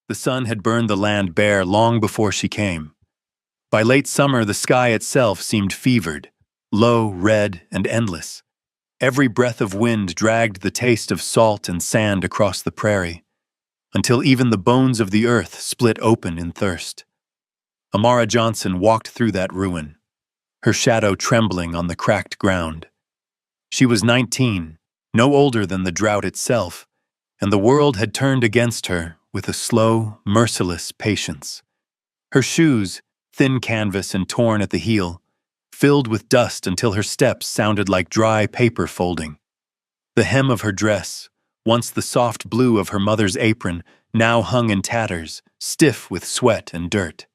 The sun had burned the land bare long before she came. By late summer, the sky itself seemed fevered, low, red, and endless. Every breath of wind dragged the taste of salt and sand across the prairie, until even the bones of the earth split open in thirst. Amara Johnson walked through that ruin, her shadow trembling on the cracked ground. She was 19, no older than the drought itself, and the world had turned against her with a slow, merciless patience. Her shoes, thin canvas and torn at the heel, filled with dust until her steps sounded like dry paper folding. The hem of her dress, once the soft blue of her mother's apron, now hung in tatters, stiff with sweat and dirt.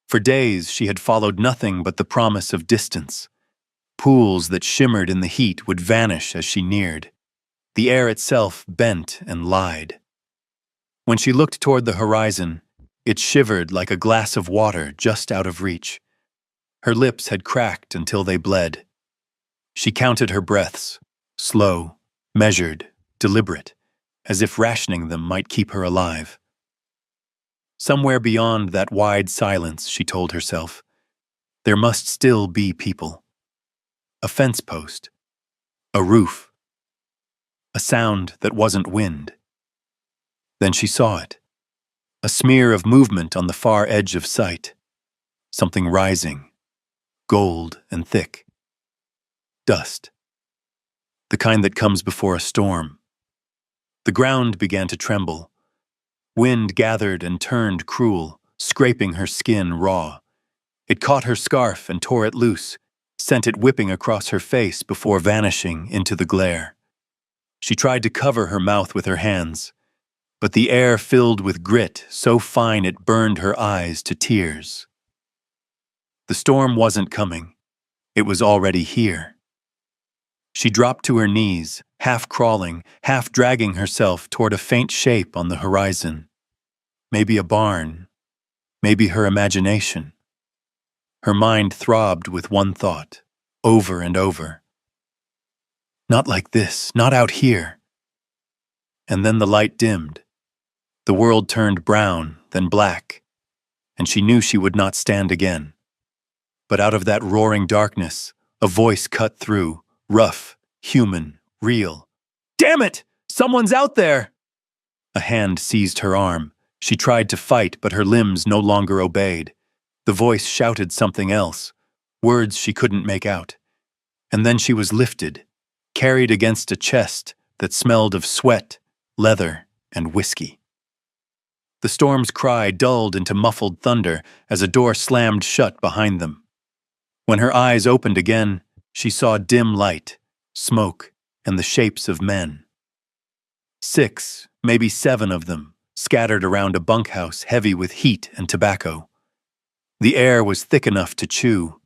For days she had followed nothing but the promise of distance. Pools that shimmered in the heat would vanish as she neared. The air itself bent and lied. When she looked toward the horizon, it shivered like a glass of water just out of reach. Her lips had cracked until they bled. She counted her breaths, slow, measured, deliberate, as if rationing them might keep her alive. Somewhere beyond that wide silence, she told herself, there must still be people. A fence post, a roof, a sound that wasn't wind. Then she saw it, a smear of movement on the far edge of sight, something rising, gold and thick. Dust, the kind that comes before a storm. The ground began to tremble. Wind gathered and turned cruel, scraping her skin raw. It caught her scarf and tore it loose, sent it whipping across her face before vanishing into the glare. She tried to cover her mouth with her hands, but the air filled with grit so fine it burned her eyes to tears. The storm wasn't coming. It was already here. She dropped to her knees, half crawling, half dragging herself toward a faint shape on the horizon. Maybe a barn, maybe her imagination. Her mind throbbed with one thought, over and over. Not like this, not out here. And then the light dimmed. The world turned brown, then black, and she knew she would not stand again. But out of that roaring darkness, a voice cut through, rough, human, real. "Damn it! Someone's out there!" A hand seized her arm. She tried to fight, but her limbs no longer obeyed. The voice shouted something else, words she couldn't make out. And then she was lifted, carried against a chest that smelled of sweat, leather, and whiskey. The storm's cry dulled into muffled thunder as a door slammed shut behind them. When her eyes opened again, she saw dim light, smoke, and the shapes of men. 6, maybe 7 of them, scattered around a bunkhouse heavy with heat and tobacco. The air was thick enough to chew.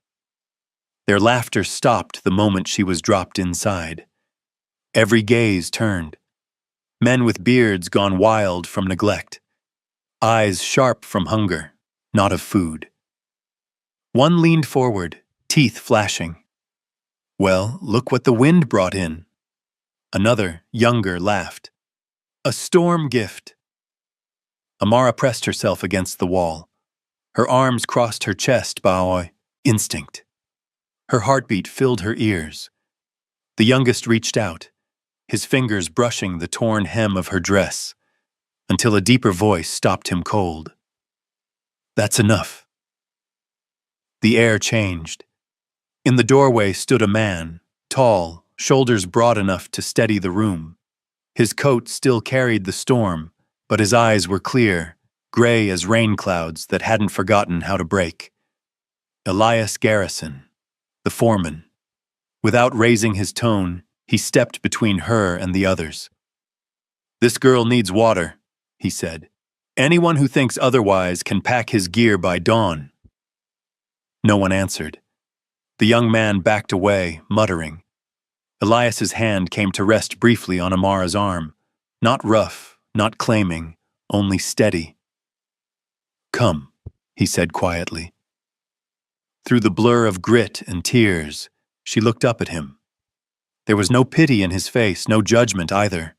Their laughter stopped the moment she was dropped inside. Every gaze turned. Men with beards gone wild from neglect. Eyes sharp from hunger, not of food. One leaned forward, teeth flashing. "Well, look what the wind brought in." Another, younger, laughed. "A storm gift." Amara pressed herself against the wall. Her arms crossed her chest, by instinct. Her heartbeat filled her ears. The youngest reached out, his fingers brushing the torn hem of her dress, until a deeper voice stopped him cold. "That's enough." The air changed. In the doorway stood a man, tall, shoulders broad enough to steady the room. His coat still carried the storm, but his eyes were clear, gray as rain clouds that hadn't forgotten how to break. Elias Garrison, the foreman. Without raising his tone, he stepped between her and the others. "This girl needs water," he said. "Anyone who thinks otherwise can pack his gear by dawn." No one answered. The young man backed away, muttering. Elias's hand came to rest briefly on Amara's arm, not rough, not claiming, only steady. "Come," he said quietly. Through the blur of grit and tears, she looked up at him. There was no pity in his face, no judgment either.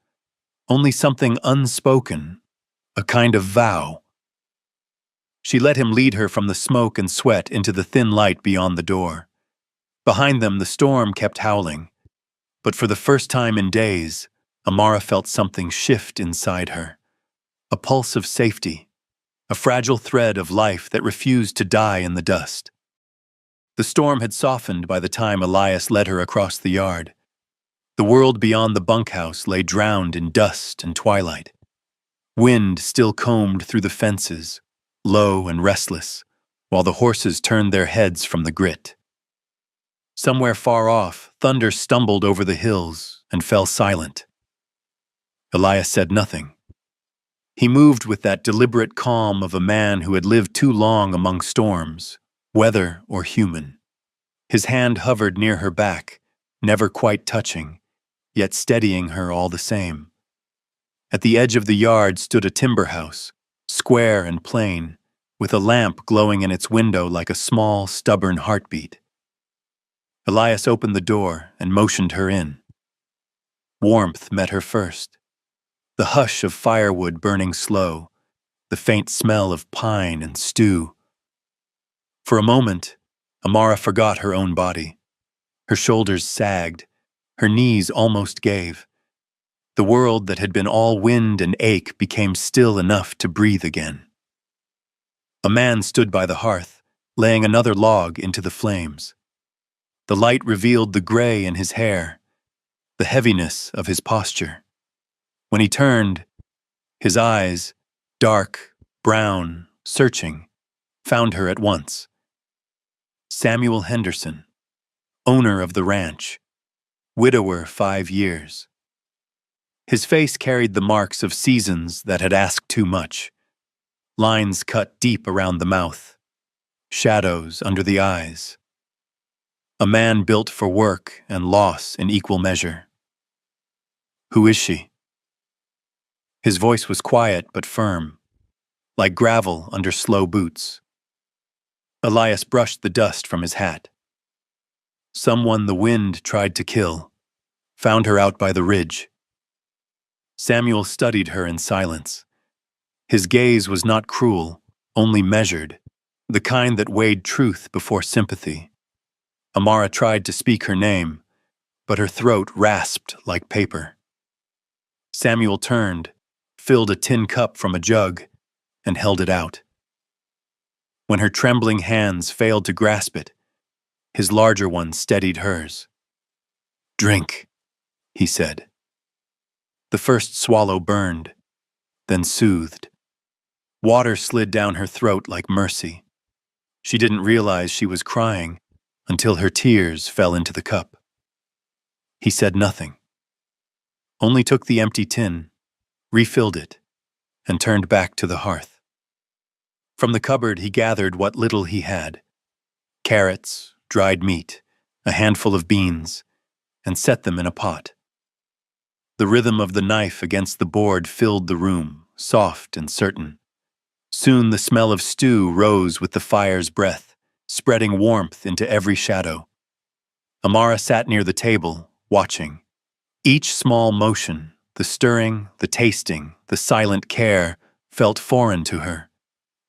Only something unspoken, a kind of vow. She let him lead her from the smoke and sweat into the thin light beyond the door. Behind them, the storm kept howling, but for the first time in days, Amara felt something shift inside her. A pulse of safety, a fragile thread of life that refused to die in the dust. The storm had softened by the time Elias led her across the yard. The world beyond the bunkhouse lay drowned in dust and twilight. Wind still combed through the fences, low and restless, while the horses turned their heads from the grit. Somewhere far off, thunder stumbled over the hills and fell silent. Elias said nothing. He moved with that deliberate calm of a man who had lived too long among storms, weather or human. His hand hovered near her back, never quite touching, yet steadying her all the same. At the edge of the yard stood a timber house, square and plain, with a lamp glowing in its window like a small, stubborn heartbeat. Elias opened the door and motioned her in. Warmth met her first. The hush of firewood burning slow, the faint smell of pine and stew. For a moment, Amara forgot her own body. Her shoulders sagged, her knees almost gave. The world that had been all wind and ache became still enough to breathe again. A man stood by the hearth, laying another log into the flames. The light revealed the gray in his hair, the heaviness of his posture. When he turned, his eyes, dark, brown, searching, found her at once. Samuel Henderson, owner of the ranch, widower 5 years. His face carried the marks of seasons that had asked too much. Lines cut deep around the mouth, shadows under the eyes. A man built for work and loss in equal measure. Who is she? His voice was quiet but firm, like gravel under slow boots. Elias brushed the dust from his hat. Someone the wind tried to kill, found her out by the ridge. Samuel studied her in silence. His gaze was not cruel, only measured, the kind that weighed truth before sympathy. Amara tried to speak her name, but her throat rasped like paper. Samuel turned, filled a tin cup from a jug, and held it out. When her trembling hands failed to grasp it, his larger one steadied hers. "Drink," he said. The first swallow burned, then soothed. Water slid down her throat like mercy. She didn't realize she was crying until her tears fell into the cup. He said nothing, only took the empty tin, refilled it, and turned back to the hearth. From the cupboard he gathered what little he had: carrots, dried meat, a handful of beans, and set them in a pot. The rhythm of the knife against the board filled the room, soft and certain. Soon the smell of stew rose with the fire's breath, spreading warmth into every shadow. Amara sat near the table, watching. Each small motion, the stirring, the tasting, the silent care, felt foreign to her.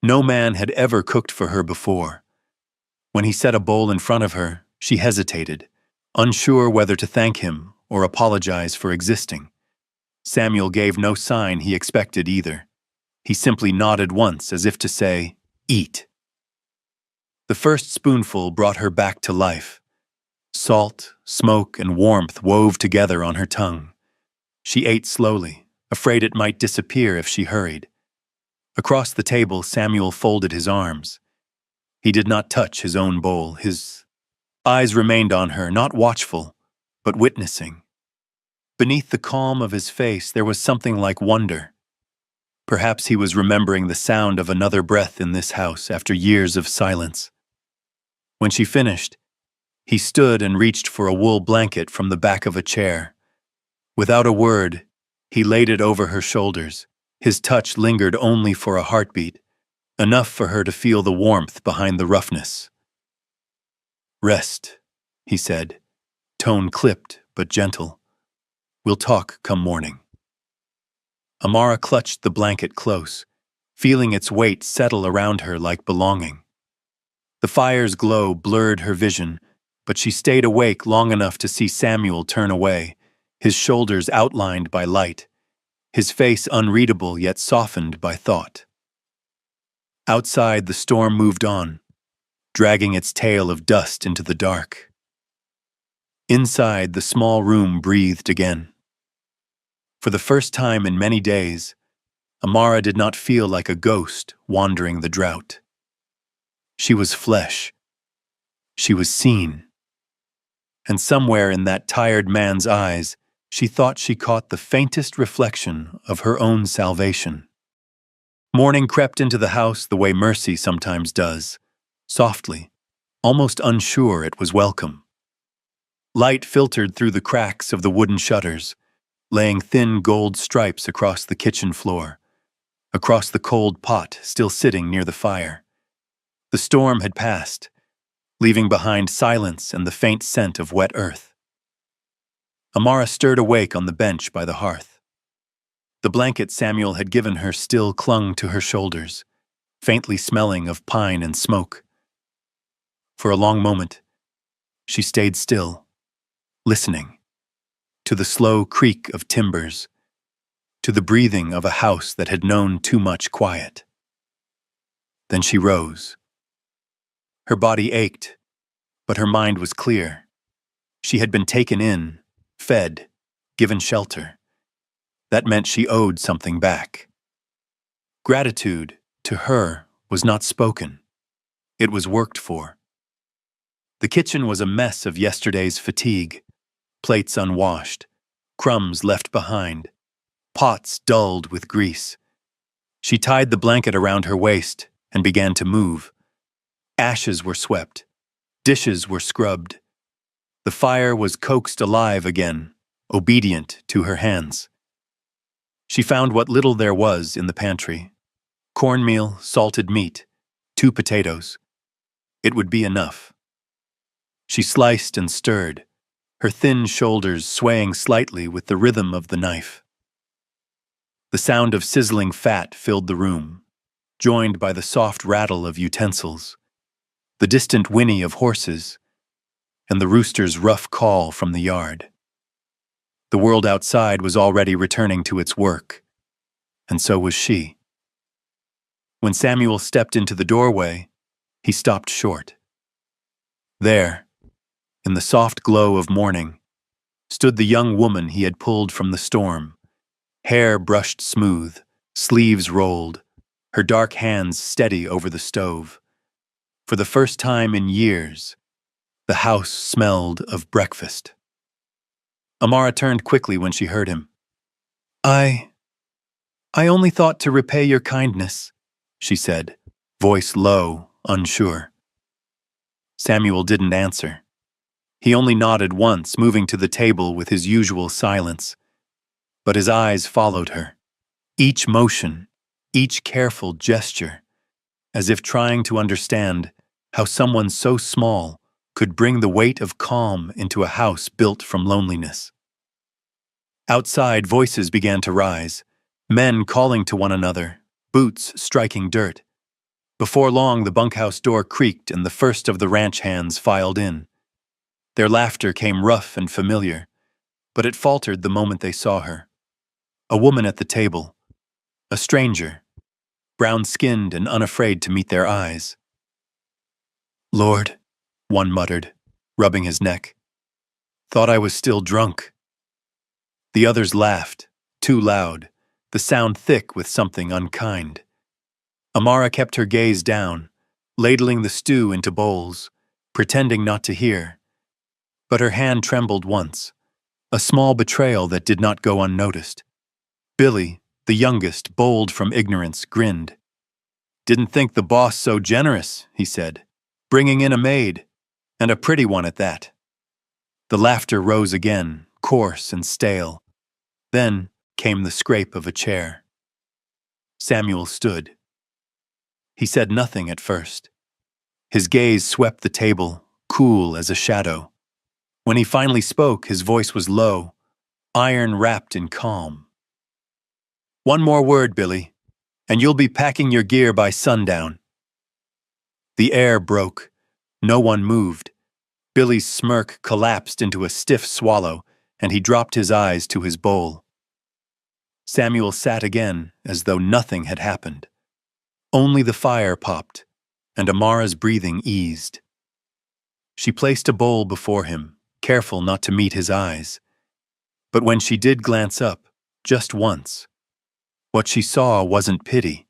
No man had ever cooked for her before. When he set a bowl in front of her, she hesitated, unsure whether to thank him or apologize for existing. Samuel gave no sign he expected either. He simply nodded once as if to say, "Eat." The first spoonful brought her back to life. Salt, smoke, and warmth wove together on her tongue. She ate slowly, afraid it might disappear if she hurried. Across the table, Samuel folded his arms. He did not touch his own bowl. His eyes remained on her, not watchful, but witnessing. Beneath the calm of his face, there was something like wonder. Perhaps he was remembering the sound of another breath in this house after years of silence. When she finished, he stood and reached for a wool blanket from the back of a chair. Without a word, he laid it over her shoulders. His touch lingered only for a heartbeat, enough for her to feel the warmth behind the roughness. "Rest," he said, tone clipped but gentle. "We'll talk come morning." Amara clutched the blanket close, feeling its weight settle around her like belonging. The fire's glow blurred her vision, but she stayed awake long enough to see Samuel turn away, his shoulders outlined by light, his face unreadable yet softened by thought. Outside, the storm moved on, dragging its tail of dust into the dark. Inside, the small room breathed again. For the first time in many days, Amara did not feel like a ghost wandering the drought. She was flesh. She was seen. And somewhere in that tired man's eyes, she thought she caught the faintest reflection of her own salvation. Morning crept into the house the way mercy sometimes does, softly, almost unsure it was welcome. Light filtered through the cracks of the wooden shutters, laying thin gold stripes across the kitchen floor, across the cold pot still sitting near the fire. The storm had passed, leaving behind silence and the faint scent of wet earth. Amara stirred awake on the bench by the hearth. The blanket Samuel had given her still clung to her shoulders, faintly smelling of pine and smoke. For a long moment, she stayed still, listening, to the slow creak of timbers, to the breathing of a house that had known too much quiet. Then she rose. Her body ached, but her mind was clear. She had been taken in, fed, given shelter. That meant she owed something back. Gratitude, to her, was not spoken. It was worked for. The kitchen was a mess of yesterday's fatigue, plates unwashed, crumbs left behind, pots dulled with grease. She tied the blanket around her waist and began to move. Ashes were swept. Dishes were scrubbed. The fire was coaxed alive again, obedient to her hands. She found what little there was in the pantry. Cornmeal, salted meat, 2 potatoes. It would be enough. She sliced and stirred, her thin shoulders swaying slightly with the rhythm of the knife. The sound of sizzling fat filled the room, joined by the soft rattle of utensils, the distant whinny of horses, and the rooster's rough call from the yard. The world outside was already returning to its work, and so was she. When Samuel stepped into the doorway, he stopped short. There, in the soft glow of morning, stood the young woman he had pulled from the storm, hair brushed smooth, sleeves rolled, her dark hands steady over the stove. For the first time in years, the house smelled of breakfast. Amara turned quickly when she heard him. I only thought to repay your kindness, she said, voice low, unsure. Samuel didn't answer. He only nodded once, moving to the table with his usual silence. But his eyes followed her, each motion, each careful gesture, as if trying to understand how someone so small could bring the weight of calm into a house built from loneliness. Outside, voices began to rise, men calling to one another, boots striking dirt. Before long, the bunkhouse door creaked and the first of the ranch hands filed in. Their laughter came rough and familiar, but it faltered the moment they saw her. A woman at the table, a stranger, brown-skinned and unafraid to meet their eyes. Lord, one muttered, rubbing his neck. Thought I was still drunk. The others laughed, too loud, the sound thick with something unkind. Amara kept her gaze down, ladling the stew into bowls, pretending not to hear. But her hand trembled once, a small betrayal that did not go unnoticed. Billy, the youngest, bold from ignorance, grinned. Didn't think the boss so generous, he said, bringing in a maid, and a pretty one at that. The laughter rose again, coarse and stale. Then came the scrape of a chair. Samuel stood. He said nothing at first. His gaze swept the table, cool as a shadow. When he finally spoke, his voice was low, iron wrapped in calm. One more word, Billy, and you'll be packing your gear by sundown. The air broke. No one moved. Billy's smirk collapsed into a stiff swallow, and he dropped his eyes to his bowl. Samuel sat again, as though nothing had happened. Only the fire popped, and Amara's breathing eased. She placed a bowl before him, careful not to meet his eyes. But when she did glance up, just once, what she saw wasn't pity.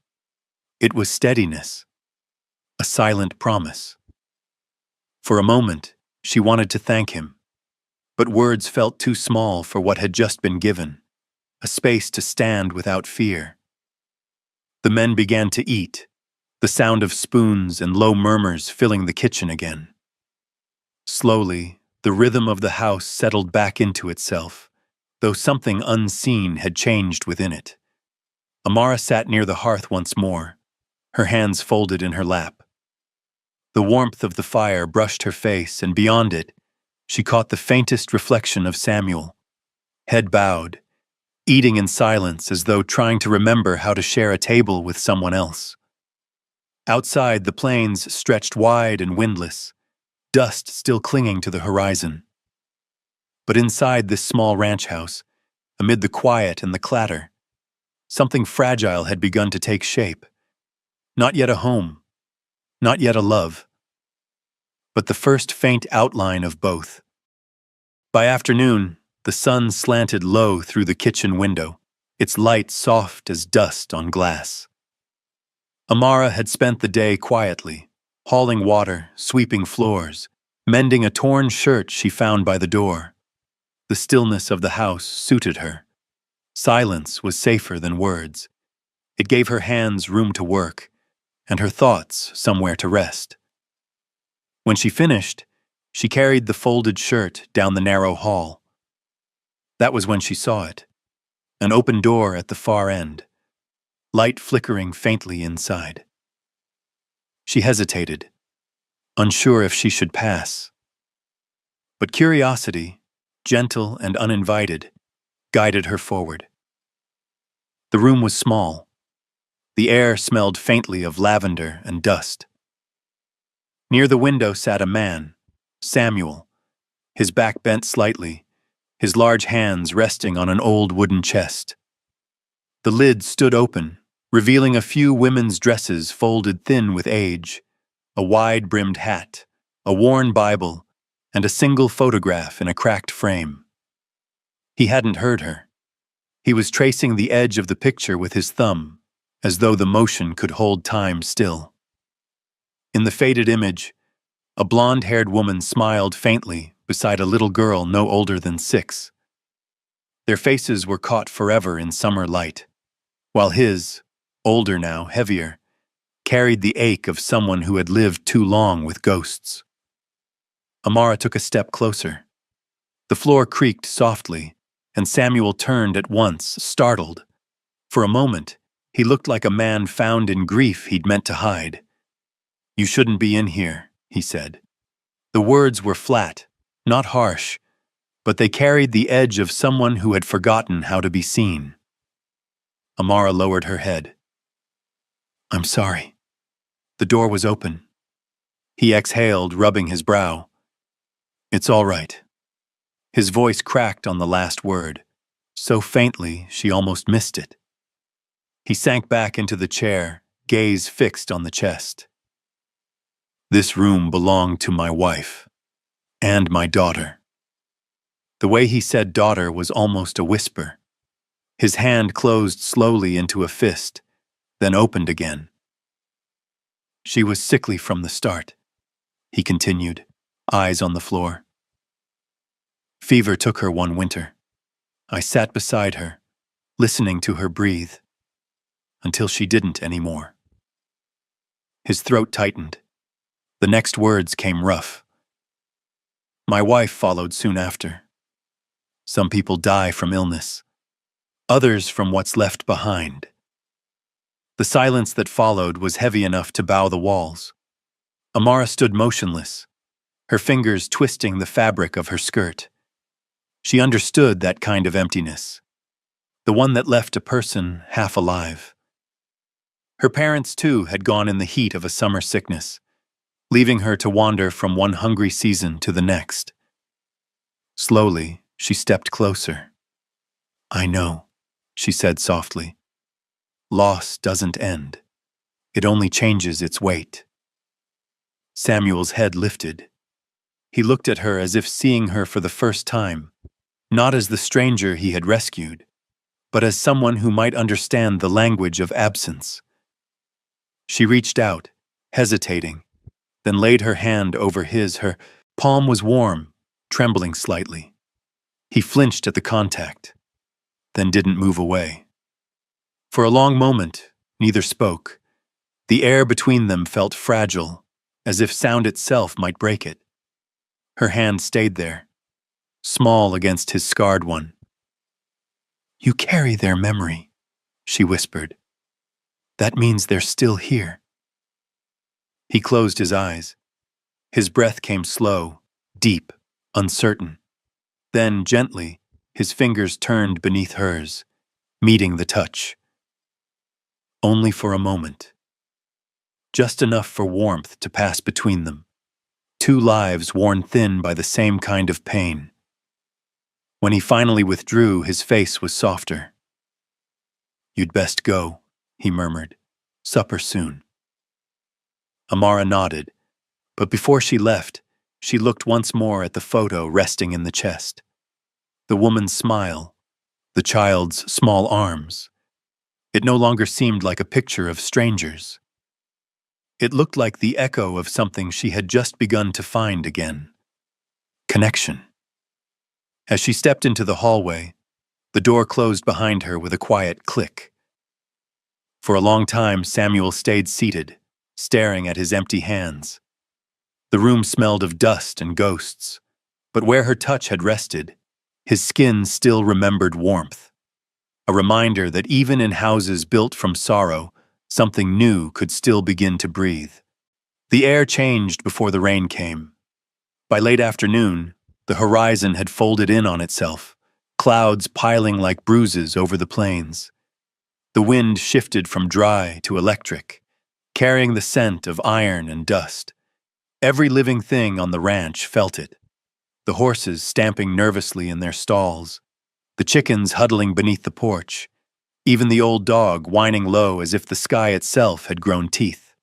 It was steadiness, a silent promise. For a moment, she wanted to thank him, but words felt too small for what had just been given, a space to stand without fear. The men began to eat, the sound of spoons and low murmurs filling the kitchen again. Slowly, the rhythm of the house settled back into itself, though something unseen had changed within it. Amara sat near the hearth once more, her hands folded in her lap. The warmth of the fire brushed her face, and beyond it, she caught the faintest reflection of Samuel, head bowed, eating in silence as though trying to remember how to share a table with someone else. Outside, the plains stretched wide and windless, dust still clinging to the horizon. But inside this small ranch house, amid the quiet and the clatter, something fragile had begun to take shape. Not yet a home, not yet a love, but the first faint outline of both. By afternoon, the sun slanted low through the kitchen window, its light soft as dust on glass. Amara had spent the day quietly, hauling water, sweeping floors, mending a torn shirt she found by the door. The stillness of the house suited her. Silence was safer than words. It gave her hands room to work, and her thoughts somewhere to rest. When she finished, she carried the folded shirt down the narrow hall. That was when she saw it. An open door at the far end, light flickering faintly inside. She hesitated, unsure if she should pass. But curiosity, gentle and uninvited, guided her forward. The room was small. The air smelled faintly of lavender and dust. Near the window sat a man, Samuel, his back bent slightly, his large hands resting on an old wooden chest. The lid stood open, revealing a few women's dresses folded thin with age, a wide-brimmed hat, a worn Bible, and a single photograph in a cracked frame. He hadn't heard her. He was tracing the edge of the picture with his thumb, as though the motion could hold time still. In the faded image, a blonde-haired woman smiled faintly beside a little girl no older than 6. Their faces were caught forever in summer light, while his, older now, heavier, carried the ache of someone who had lived too long with ghosts. Amara took a step closer. The floor creaked softly, and Samuel turned at once, startled. For a moment, he looked like a man found in grief he'd meant to hide. "You shouldn't be in here," he said. The words were flat, not harsh, but they carried the edge of someone who had forgotten how to be seen. Amara lowered her head. "I'm sorry." The door was open. He exhaled, rubbing his brow. "It's all right." His voice cracked on the last word, so faintly she almost missed it. He sank back into the chair, gaze fixed on the chest. "This room belonged to my wife, and my daughter." The way he said daughter was almost a whisper. His hand closed slowly into a fist, then opened again. "She was sickly from the start," he continued, eyes on the floor. "Fever took her one winter. I sat beside her, listening to her breathe, until she didn't anymore." His throat tightened. The next words came rough. "My wife followed soon after. Some people die from illness, others from what's left behind." The silence that followed was heavy enough to bow the walls. Amara stood motionless, her fingers twisting the fabric of her skirt. She understood that kind of emptiness. the one that left a person half alive. Her parents, too, had gone in the heat of a summer sickness, leaving her to wander from one hungry season to the next. Slowly, she stepped closer. "I know," she said softly. "Loss doesn't end. It only changes its weight." Samuel's head lifted. He looked at her as if seeing her for the first time, not as the stranger he had rescued, but as someone who might understand the language of absence. She reached out, hesitating, then laid her hand over his. Her palm was warm, trembling slightly. He flinched at the contact, then didn't move away. For a long moment, neither spoke. The air between them felt fragile, as if sound itself might break it. Her hand stayed there, small against his scarred one. "You carry their memory," she whispered. "That means they're still here." He closed his eyes. His breath came slow, deep, uncertain. Then, gently, his fingers turned beneath hers, meeting the touch. Only for a moment. Just enough for warmth to pass between them. Two lives worn thin by the same kind of pain. When he finally withdrew, his face was softer. "You'd best go," he murmured. "Supper soon." Amara nodded, but before she left, she looked once more at the photo resting in the chest. The woman's smile, the child's small arms. It no longer seemed like a picture of strangers. It looked like the echo of something she had just begun to find again. Connection. As she stepped into the hallway, the door closed behind her with a quiet click. For a long time, Samuel stayed seated, staring at his empty hands. The room smelled of dust and ghosts, but where her touch had rested, his skin still remembered warmth. A reminder that even in houses built from sorrow, something new could still begin to breathe. The air changed before the rain came. By late afternoon, the horizon had folded in on itself, clouds piling like bruises over the plains. The wind shifted from dry to electric, carrying the scent of iron and dust. Every living thing on the ranch felt it. The horses stamping nervously in their stalls, the chickens huddling beneath the porch, even the old dog whining low as if the sky itself had grown teeth.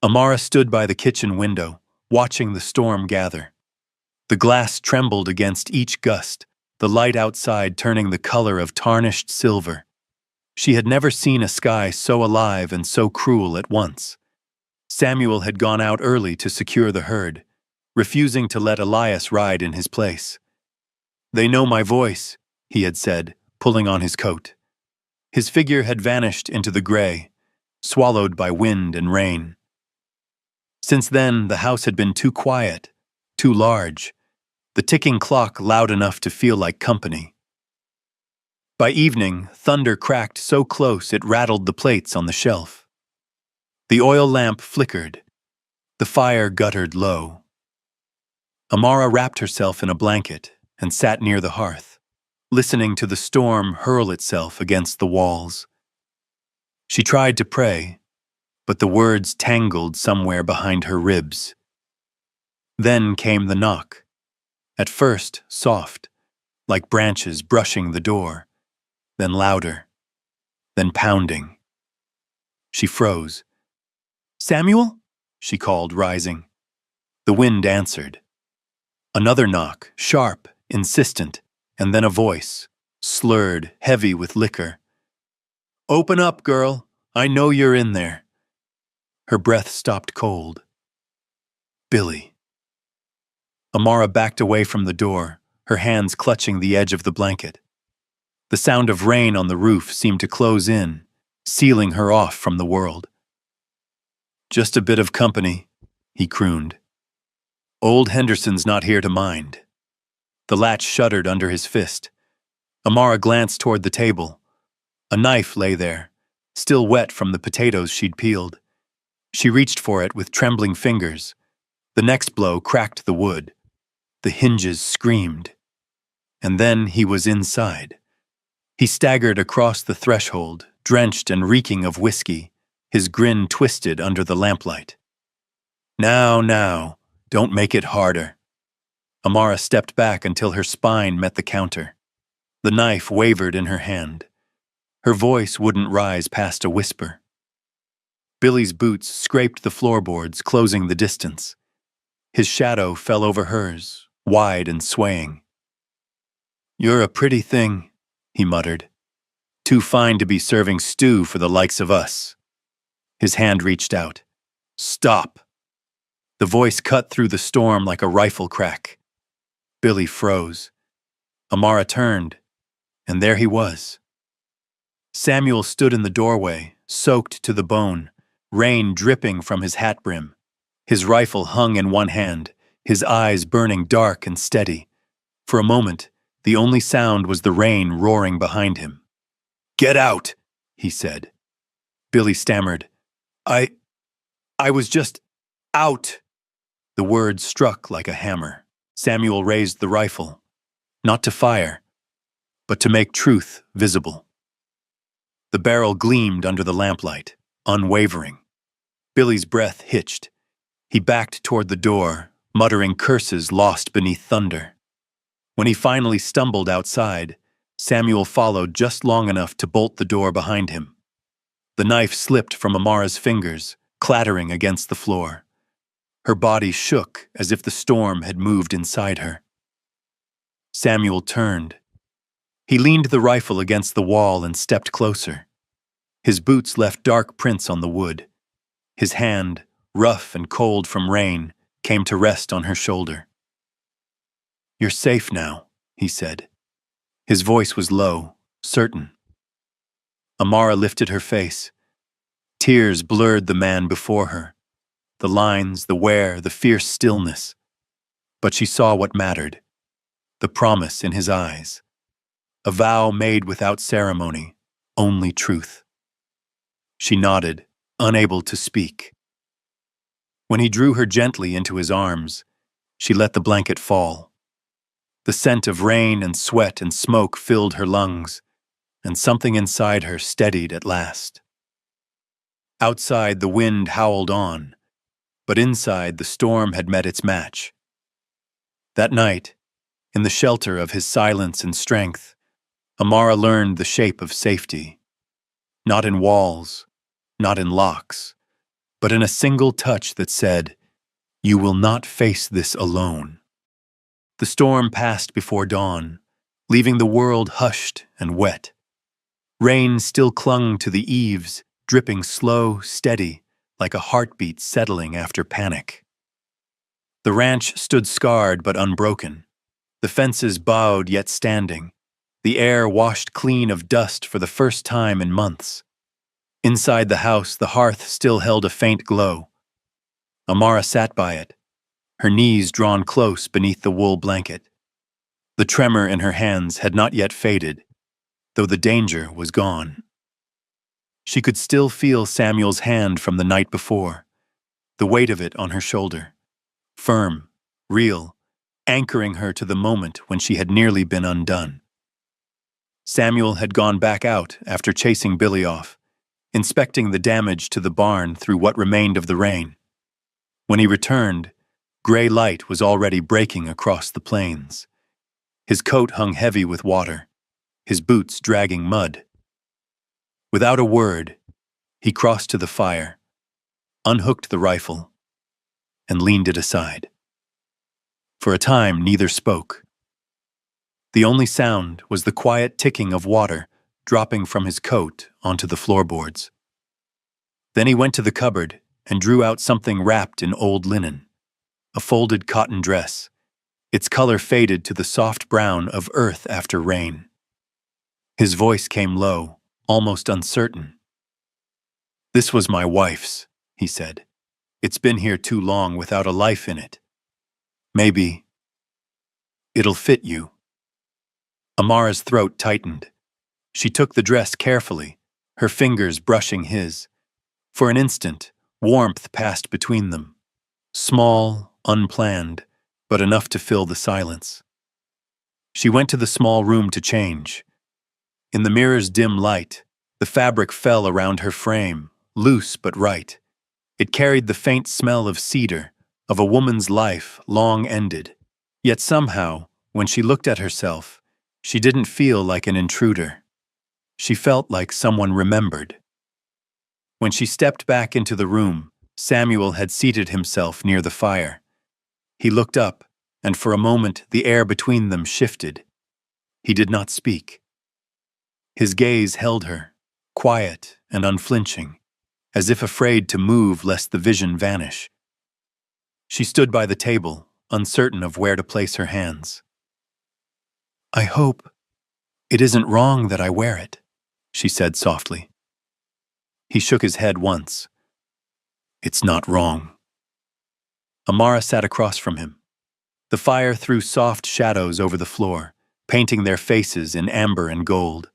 Amara stood by the kitchen window, watching the storm gather. The glass trembled against each gust, the light outside turning the color of tarnished silver. She had never seen a sky so alive and so cruel at once. Samuel had gone out early to secure the herd, refusing to let Elias ride in his place. "They know my voice," he had said, pulling on his coat. His figure had vanished into the gray, swallowed by wind and rain. Since then, the house had been too quiet, too large, the ticking clock loud enough to feel like company. By evening, thunder cracked so close it rattled the plates on the shelf. The oil lamp flickered. The fire guttered low. Amara wrapped herself in a blanket and sat near the hearth, listening to the storm hurl itself against the walls. She tried to pray, but the words tangled somewhere behind her ribs. Then came the knock, at first soft, like branches brushing the door, then louder, then pounding. She froze. "Samuel?" she called, rising. The wind answered. Another knock, sharp, insistent, and then a voice, slurred, heavy with liquor. "Open up, girl. I know you're in there." Her breath stopped cold. Billy. Amara backed away from the door, her hands clutching the edge of the blanket. The sound of rain on the roof seemed to close in, sealing her off from the world. "Just a bit of company," he crooned. "Old Henderson's not here to mind." The latch shuddered under his fist. Amara glanced toward the table. A knife lay there, still wet from the potatoes she'd peeled. She reached for it with trembling fingers. The next blow cracked the wood. The hinges screamed. And then he was inside. He staggered across the threshold, drenched and reeking of whiskey, his grin twisted under the lamplight. Now, don't make it harder. Amara stepped back until her spine met the counter. The knife wavered in her hand. Her voice wouldn't rise past a whisper. Billy's boots scraped the floorboards, closing the distance. His shadow fell over hers, wide and swaying. "You're a pretty thing," he muttered. "Too fine to be serving stew for the likes of us." His hand reached out. "Stop!" The voice cut through the storm like a rifle crack. Billy froze. Amara turned, and there he was. Samuel stood in the doorway, soaked to the bone, rain dripping from his hat brim. His rifle hung in one hand, his eyes burning dark and steady. For a moment, the only sound was the rain roaring behind him. "Get out," he said. Billy stammered. I was just out." The word struck like a hammer. Samuel raised the rifle, not to fire, but to make truth visible. The barrel gleamed under the lamplight, unwavering. Billy's breath hitched. He backed toward the door, muttering curses lost beneath thunder. When he finally stumbled outside, Samuel followed just long enough to bolt the door behind him. The knife slipped from Amara's fingers, clattering against the floor. Her body shook as if the storm had moved inside her. Samuel turned. He leaned the rifle against the wall and stepped closer. His boots left dark prints on the wood. His hand, rough and cold from rain, came to rest on her shoulder. "You're safe now," he said. His voice was low, certain. Amara lifted her face. Tears blurred the man before her. The lines, the wear, the fierce stillness. But she saw what mattered. The promise in his eyes. A vow made without ceremony, only truth. She nodded, unable to speak. When he drew her gently into his arms, she let the blanket fall. The scent of rain and sweat and smoke filled her lungs, and something inside her steadied at last. Outside, the wind howled on, but inside, the storm had met its match. That night, in the shelter of his silence and strength, Amara learned the shape of safety. Not in walls, not in locks, but in a single touch that said, "You will not face this alone." The storm passed before dawn, leaving the world hushed and wet. Rain still clung to the eaves, dripping slow, steady, like a heartbeat settling after panic. The ranch stood scarred but unbroken. The fences bowed yet standing. The air washed clean of dust for the first time in months. Inside the house, the hearth still held a faint glow. Amara sat by it, her knees drawn close beneath the wool blanket. The tremor in her hands had not yet faded, though the danger was gone. She could still feel Samuel's hand from the night before, the weight of it on her shoulder, firm, real, anchoring her to the moment when she had nearly been undone. Samuel had gone back out after chasing Billy off, inspecting the damage to the barn through what remained of the rain. When he returned, gray light was already breaking across the plains. His coat hung heavy with water, his boots dragging mud. Without a word, he crossed to the fire, unhooked the rifle, and leaned it aside. For a time, neither spoke. The only sound was the quiet ticking of water dropping from his coat onto the floorboards. Then he went to the cupboard and drew out something wrapped in old linen, a folded cotton dress, its color faded to the soft brown of earth after rain. His voice came low, almost uncertain. "This was my wife's," he said. "It's been here too long without a life in it. Maybe it'll fit you." Amara's throat tightened. She took the dress carefully, her fingers brushing his. For an instant, warmth passed between them. Small, unplanned, but enough to fill the silence. She went to the small room to change. In the mirror's dim light, the fabric fell around her frame, loose but right. It carried the faint smell of cedar, of a woman's life long ended. Yet somehow, when she looked at herself, she didn't feel like an intruder. She felt like someone remembered. When she stepped back into the room, Samuel had seated himself near the fire. He looked up, and for a moment the air between them shifted. He did not speak. His gaze held her, quiet and unflinching, as if afraid to move lest the vision vanish. She stood by the table, uncertain of where to place her hands. "I hope it isn't wrong that I wear it," she said softly. He shook his head once. "It's not wrong." Amara sat across from him. The fire threw soft shadows over the floor, painting their faces in amber and gold.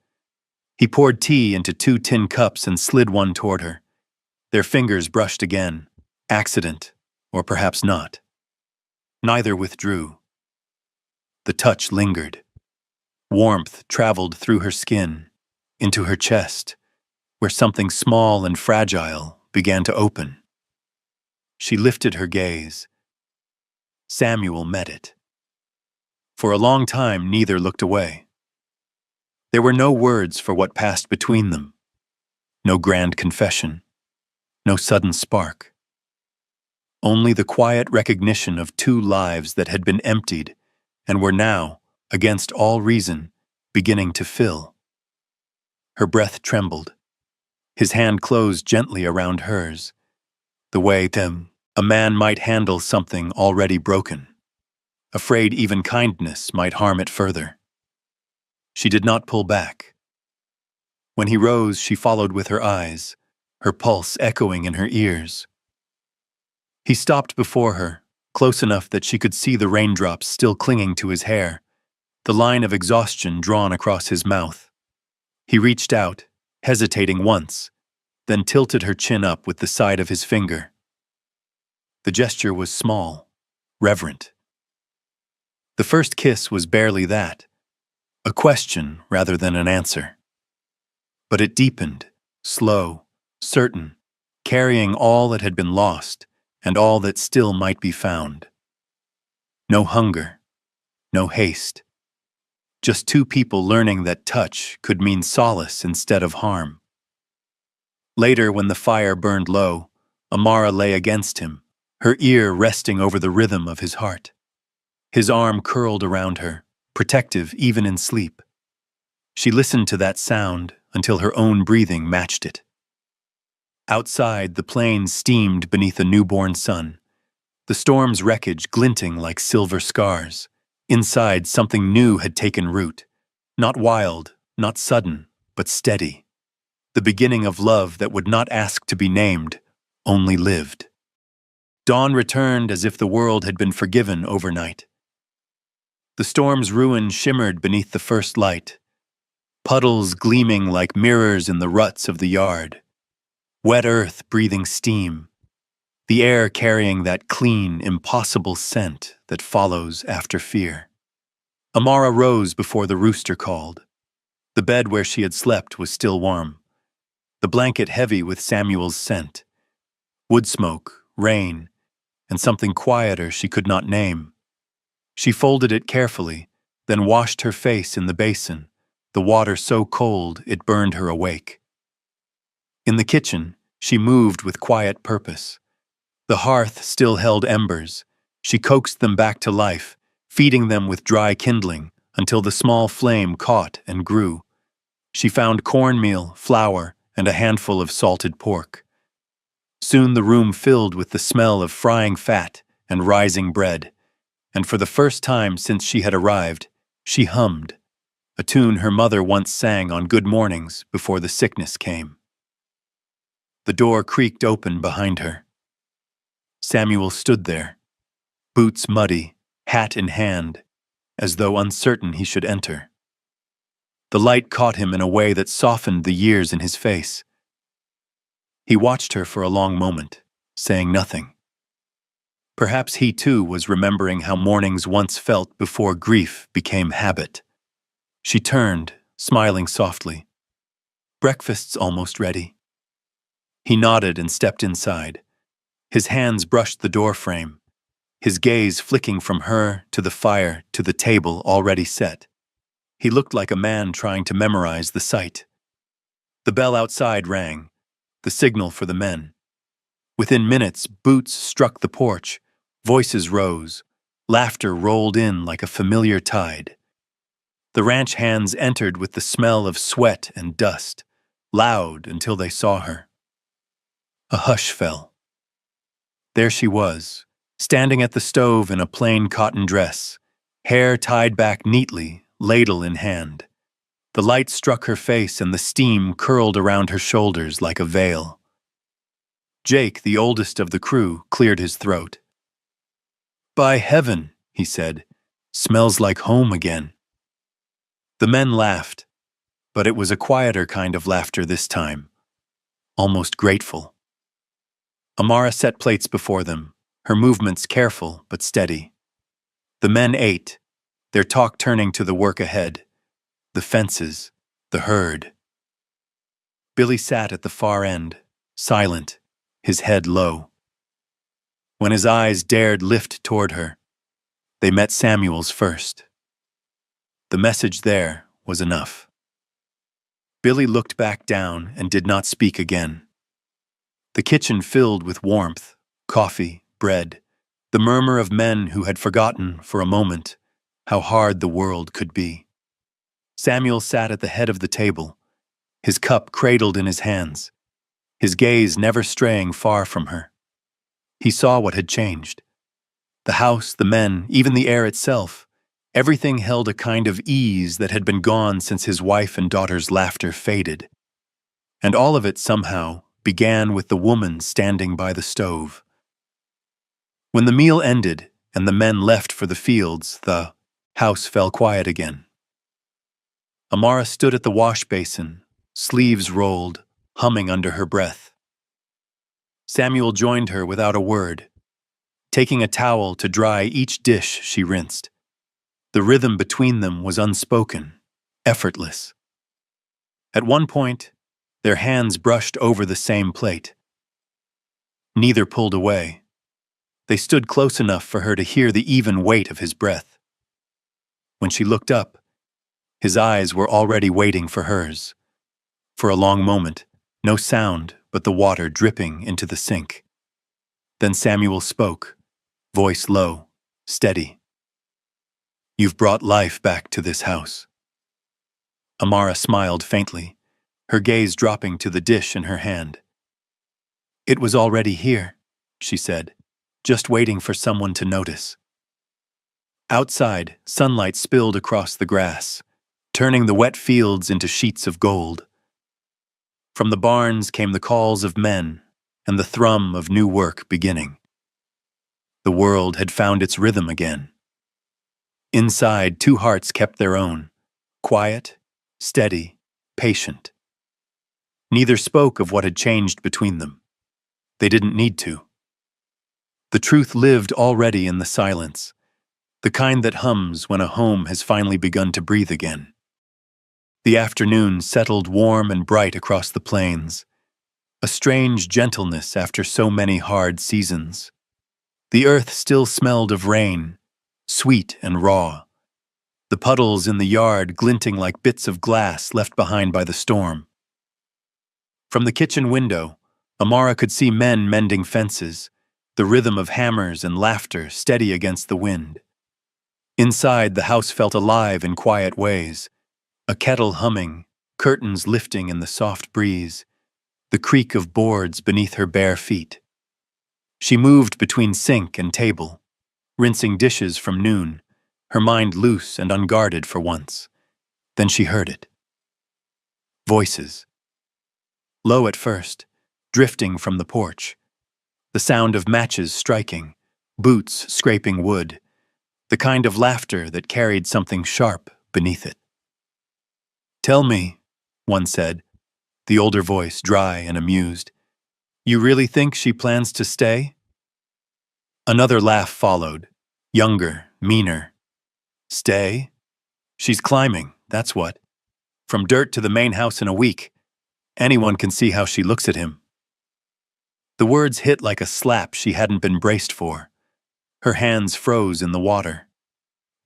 He poured tea into 2 tin cups and slid one toward her. Their fingers brushed again. Accident, or perhaps not. Neither withdrew. The touch lingered. Warmth traveled through her skin, into her chest, where something small and fragile began to open. She lifted her gaze. Samuel met it. For a long time, neither looked away. There were no words for what passed between them. No grand confession. No sudden spark. Only the quiet recognition of 2 lives that had been emptied and were now, against all reason, beginning to fill. Her breath trembled. His hand closed gently around hers, the way a man might handle something already broken, afraid even kindness might harm it further. She did not pull back. When he rose, she followed with her eyes, her pulse echoing in her ears. He stopped before her, close enough that she could see the raindrops still clinging to his hair, the line of exhaustion drawn across his mouth. He reached out, hesitating once, then tilted her chin up with the side of his finger. The gesture was small, reverent. The first kiss was barely that, a question rather than an answer. But it deepened, slow, certain, carrying all that had been lost and all that still might be found. No hunger, no haste. Just 2 people learning that touch could mean solace instead of harm. Later, when the fire burned low, Amara lay against him, her ear resting over the rhythm of his heart. His arm curled around her, protective even in sleep. She listened to that sound until her own breathing matched it. Outside, the plains steamed beneath a newborn sun, the storm's wreckage glinting like silver scars. Inside, something new had taken root, not wild, not sudden, but steady. The beginning of love that would not ask to be named, only lived. Dawn returned as if the world had been forgiven overnight. The storm's ruin shimmered beneath the first light, puddles gleaming like mirrors in the ruts of the yard, wet earth breathing steam, the air carrying that clean, impossible scent that follows after fear. Amara rose before the rooster called. The bed where she had slept was still warm, the blanket heavy with Samuel's scent, wood smoke, rain, and something quieter she could not name. She folded it carefully, then washed her face in the basin, the water so cold it burned her awake. In the kitchen, she moved with quiet purpose. The hearth still held embers. She coaxed them back to life, feeding them with dry kindling until the small flame caught and grew. She found cornmeal, flour, and a handful of salted pork. Soon the room filled with the smell of frying fat and rising bread, and for the first time since she had arrived, she hummed, a tune her mother once sang on good mornings before the sickness came. The door creaked open behind her. Samuel stood there, boots muddy, hat in hand, as though uncertain he should enter. The light caught him in a way that softened the years in his face. He watched her for a long moment, saying nothing. Perhaps he too was remembering how mornings once felt before grief became habit. She turned, smiling softly. "Breakfast's almost ready." He nodded and stepped inside. His hands brushed the door frame, his gaze flicking from her to the fire to the table already set. He looked like a man trying to memorize the sight. The bell outside rang, the signal for the men. Within minutes, boots struck the porch, voices rose, laughter rolled in like a familiar tide. The ranch hands entered with the smell of sweat and dust, loud until they saw her. A hush fell. There she was, standing at the stove in a plain cotton dress, hair tied back neatly, ladle in hand. The light struck her face and the steam curled around her shoulders like a veil. Jake, the oldest of the crew, cleared his throat. "By heaven," he said, "smells like home again." The men laughed, but it was a quieter kind of laughter this time, almost grateful. Amara set plates before them, her movements careful but steady. The men ate, their talk turning to the work ahead, the fences, the herd. Billy sat at the far end, silent, his head low. When his eyes dared lift toward her, they met Samuel's first. The message there was enough. Billy looked back down and did not speak again. The kitchen filled with warmth, coffee, bread, the murmur of men who had forgotten for a moment how hard the world could be. Samuel sat at the head of the table, his cup cradled in his hands, his gaze never straying far from her. He saw what had changed. The house, the men, even the air itself, everything held a kind of ease that had been gone since his wife and daughter's laughter faded. And all of it somehow began with the woman standing by the stove. When the meal ended and the men left for the fields, the house fell quiet again. Amara stood at the wash basin, sleeves rolled, humming under her breath. Samuel joined her without a word, taking a towel to dry each dish she rinsed. The rhythm between them was unspoken, effortless. At one point, their hands brushed over the same plate. Neither pulled away. They stood close enough for her to hear the even weight of his breath. When she looked up, his eyes were already waiting for hers. For a long moment, no sound but the water dripping into the sink. Then Samuel spoke, voice low, steady. "You've brought life back to this house." Amara smiled faintly, her gaze dropping to the dish in her hand. "It was already here," she said, just waiting for someone to notice. Outside, sunlight spilled across the grass, turning the wet fields into sheets of gold. From the barns came the calls of men and the thrum of new work beginning. The world had found its rhythm again. Inside, two hearts kept their own, quiet, steady, patient. Neither spoke of what had changed between them. They didn't need to. The truth lived already in the silence, the kind that hums when a home has finally begun to breathe again. The afternoon settled warm and bright across the plains, a strange gentleness after so many hard seasons. The earth still smelled of rain, sweet and raw, the puddles in the yard glinting like bits of glass left behind by the storm. From the kitchen window, Amara could see men mending fences, the rhythm of hammers and laughter steady against the wind. Inside, the house felt alive in quiet ways, a kettle humming, curtains lifting in the soft breeze, the creak of boards beneath her bare feet. She moved between sink and table, rinsing dishes from noon, her mind loose and unguarded for once. Then she heard it. Voices. Low at first, drifting from the porch. The sound of matches striking, boots scraping wood, the kind of laughter that carried something sharp beneath it. "Tell me," one said, the older voice dry and amused, "you really think she plans to stay?" Another laugh followed, younger, meaner. "Stay? She's climbing, that's what. From dirt to the main house in a week. Anyone can see how she looks at him." The words hit like a slap she hadn't been braced for. Her hands froze in the water.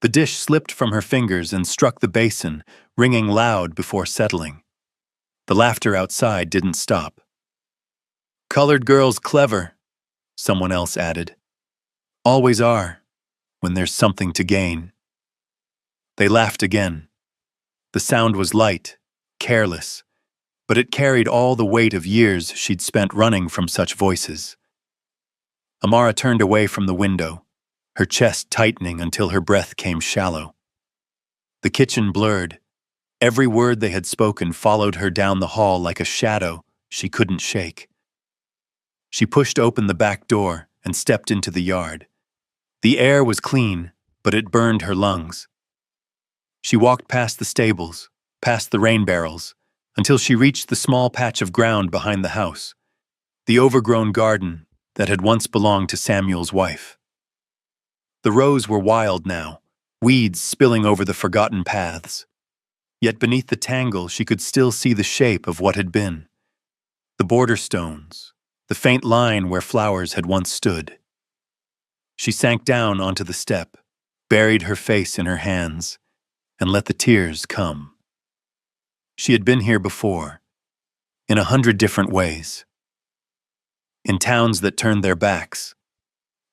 The dish slipped from her fingers and struck the basin, ringing loud before settling. The laughter outside didn't stop. "Colored girls clever," someone else added. "Always are, when there's something to gain." They laughed again. The sound was light, careless, but it carried all the weight of years she'd spent running from such voices. Amara turned away from the window, her chest tightening until her breath came shallow. The kitchen blurred. Every word they had spoken followed her down the hall like a shadow she couldn't shake. She pushed open the back door and stepped into the yard. The air was clean, but it burned her lungs. She walked past the stables, past the rain barrels, until she reached the small patch of ground behind the house, the overgrown garden that had once belonged to Samuel's wife. The rows were wild now, weeds spilling over the forgotten paths. Yet beneath the tangle she could still see the shape of what had been. The border stones, the faint line where flowers had once stood. She sank down onto the step, buried her face in her hands, and let the tears come. She had been here before, in 100 different ways. In towns that turned their backs,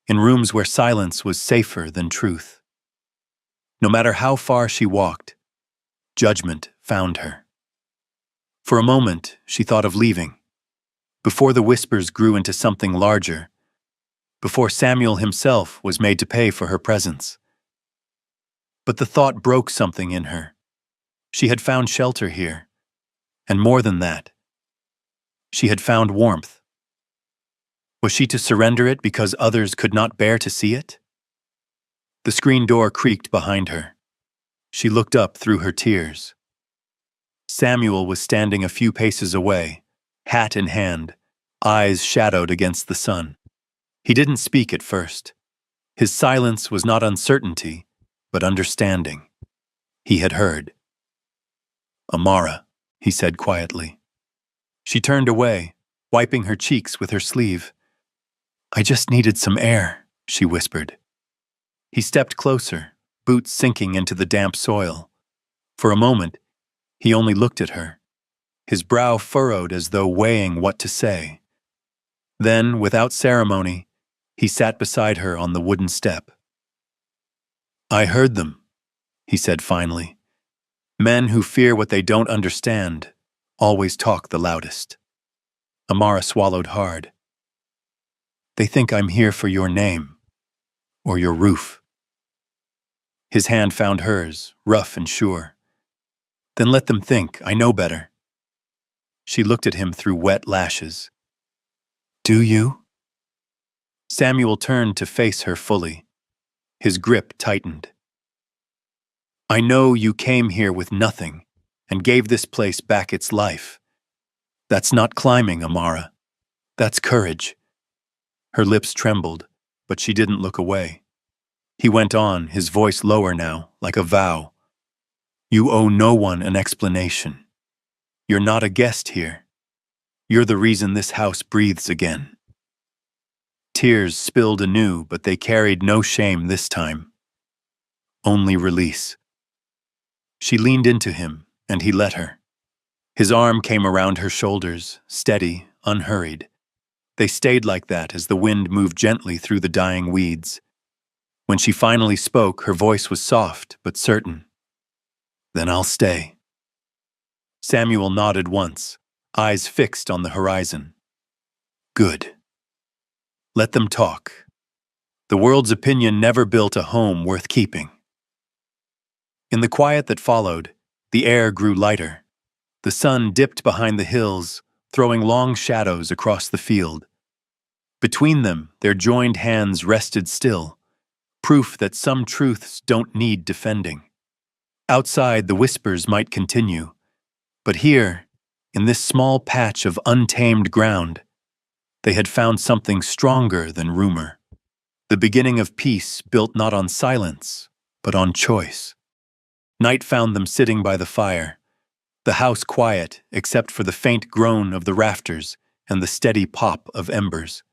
in rooms where silence was safer than truth. No matter how far she walked, judgment found her. For a moment, she thought of leaving, before the whispers grew into something larger, before Samuel himself was made to pay for her presence. But the thought broke something in her. She had found shelter here, and more than that, she had found warmth. Was she to surrender it because others could not bear to see it? The screen door creaked behind her. She looked up through her tears. Samuel was standing a few paces away, hat in hand, eyes shadowed against the sun. He didn't speak at first. His silence was not uncertainty, but understanding. He had heard. "Amara," he said quietly. She turned away, wiping her cheeks with her sleeve. "I just needed some air," she whispered. He stepped closer, boots sinking into the damp soil. For a moment, he only looked at her, his brow furrowed as though weighing what to say. Then, without ceremony, he sat beside her on the wooden step. "I heard them," he said finally. "Men who fear what they don't understand always talk the loudest." Amara swallowed hard. "They think I'm here for your name, or your roof." His hand found hers, rough and sure. "Then let them think, I know better." She looked at him through wet lashes. "Do you?" Samuel turned to face her fully. His grip tightened. "I know you came here with nothing and gave this place back its life. That's not climbing, Amara. That's courage." Her lips trembled, but she didn't look away. He went on, his voice lower now, like a vow. "You owe no one an explanation. You're not a guest here. You're the reason this house breathes again." Tears spilled anew, but they carried no shame this time. Only release. She leaned into him, and he let her. His arm came around her shoulders, steady, unhurried. They stayed like that as the wind moved gently through the dying weeds. When she finally spoke, her voice was soft but certain. "Then I'll stay." Samuel nodded once, eyes fixed on the horizon. "Good. Let them talk. The world's opinion never built a home worth keeping." In the quiet that followed, the air grew lighter. The sun dipped behind the hills, throwing long shadows across the field. Between them, their joined hands rested still, proof that some truths don't need defending. Outside, the whispers might continue, but here, in this small patch of untamed ground, they had found something stronger than rumor. The beginning of peace built not on silence, but on choice. Night found them sitting by the fire, the house quiet except for the faint groan of the rafters and the steady pop of embers.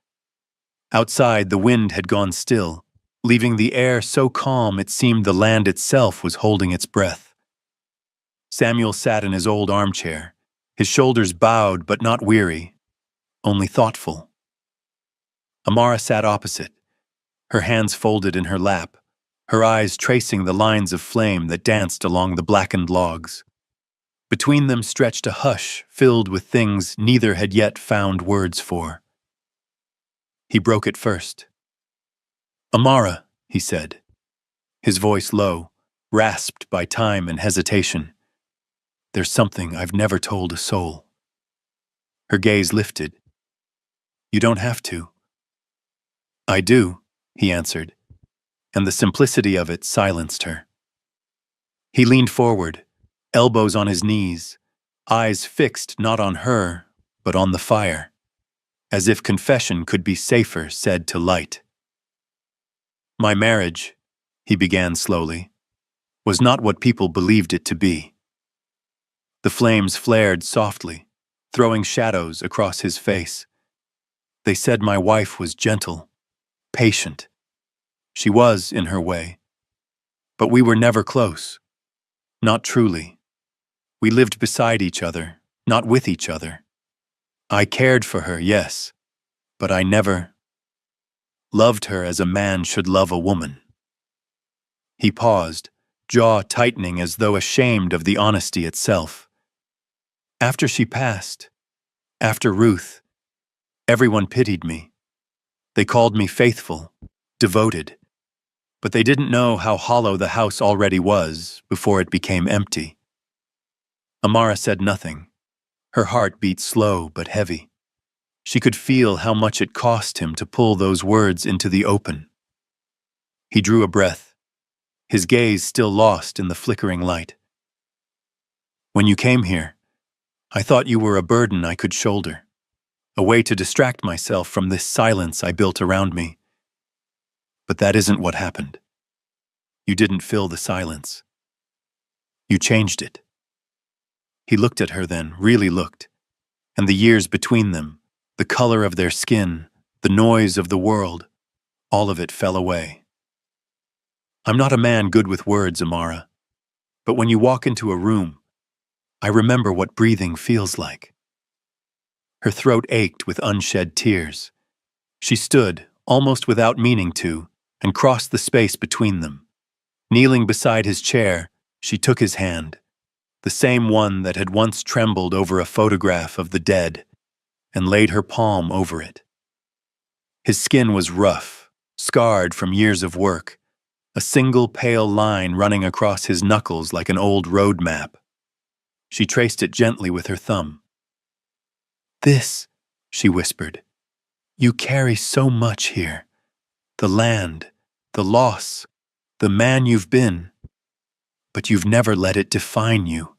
Outside, the wind had gone still, leaving the air so calm it seemed the land itself was holding its breath. Samuel sat in his old armchair, his shoulders bowed but not weary, only thoughtful. Amara sat opposite, her hands folded in her lap, her eyes tracing the lines of flame that danced along the blackened logs. Between them stretched a hush filled with things neither had yet found words for. He broke it first. "Amara," he said, his voice low, rasped by time and hesitation. "There's something I've never told a soul." Her gaze lifted. "You don't have to." "I do," he answered, and the simplicity of it silenced her. He leaned forward, elbows on his knees, eyes fixed not on her, but on the fire, as if confession could be safer said to light. "My marriage," he began slowly, "was not what people believed it to be." The flames flared softly, throwing shadows across his face. "They said my wife was gentle, patient. She was, in her way. But we were never close. Not truly. We lived beside each other, not with each other. I cared for her, yes, but I never loved her as a man should love a woman." He paused, jaw tightening as though ashamed of the honesty itself. "After she passed, after Ruth, everyone pitied me. They called me faithful, devoted, but they didn't know how hollow the house already was before it became empty." Amara said nothing. Her heart beat slow but heavy. She could feel how much it cost him to pull those words into the open. He drew a breath, his gaze still lost in the flickering light. "When you came here, I thought you were a burden I could shoulder, a way to distract myself from this silence I built around me. But that isn't what happened. You didn't fill the silence. You changed it." He looked at her then, really looked, and the years between them, the color of their skin, the noise of the world, all of it fell away. "I'm not a man good with words, Amara, but when you walk into a room, I remember what breathing feels like." Her throat ached with unshed tears. She stood, almost without meaning to, and crossed the space between them. Kneeling beside his chair, she took his hand, the same one that had once trembled over a photograph of the dead, and laid her palm over it. His skin was rough, scarred from years of work, a single pale line running across his knuckles like an old road map. She traced it gently with her thumb. "This," she whispered, "you carry so much here. The land, the loss, the man you've been, but you've never let it define you."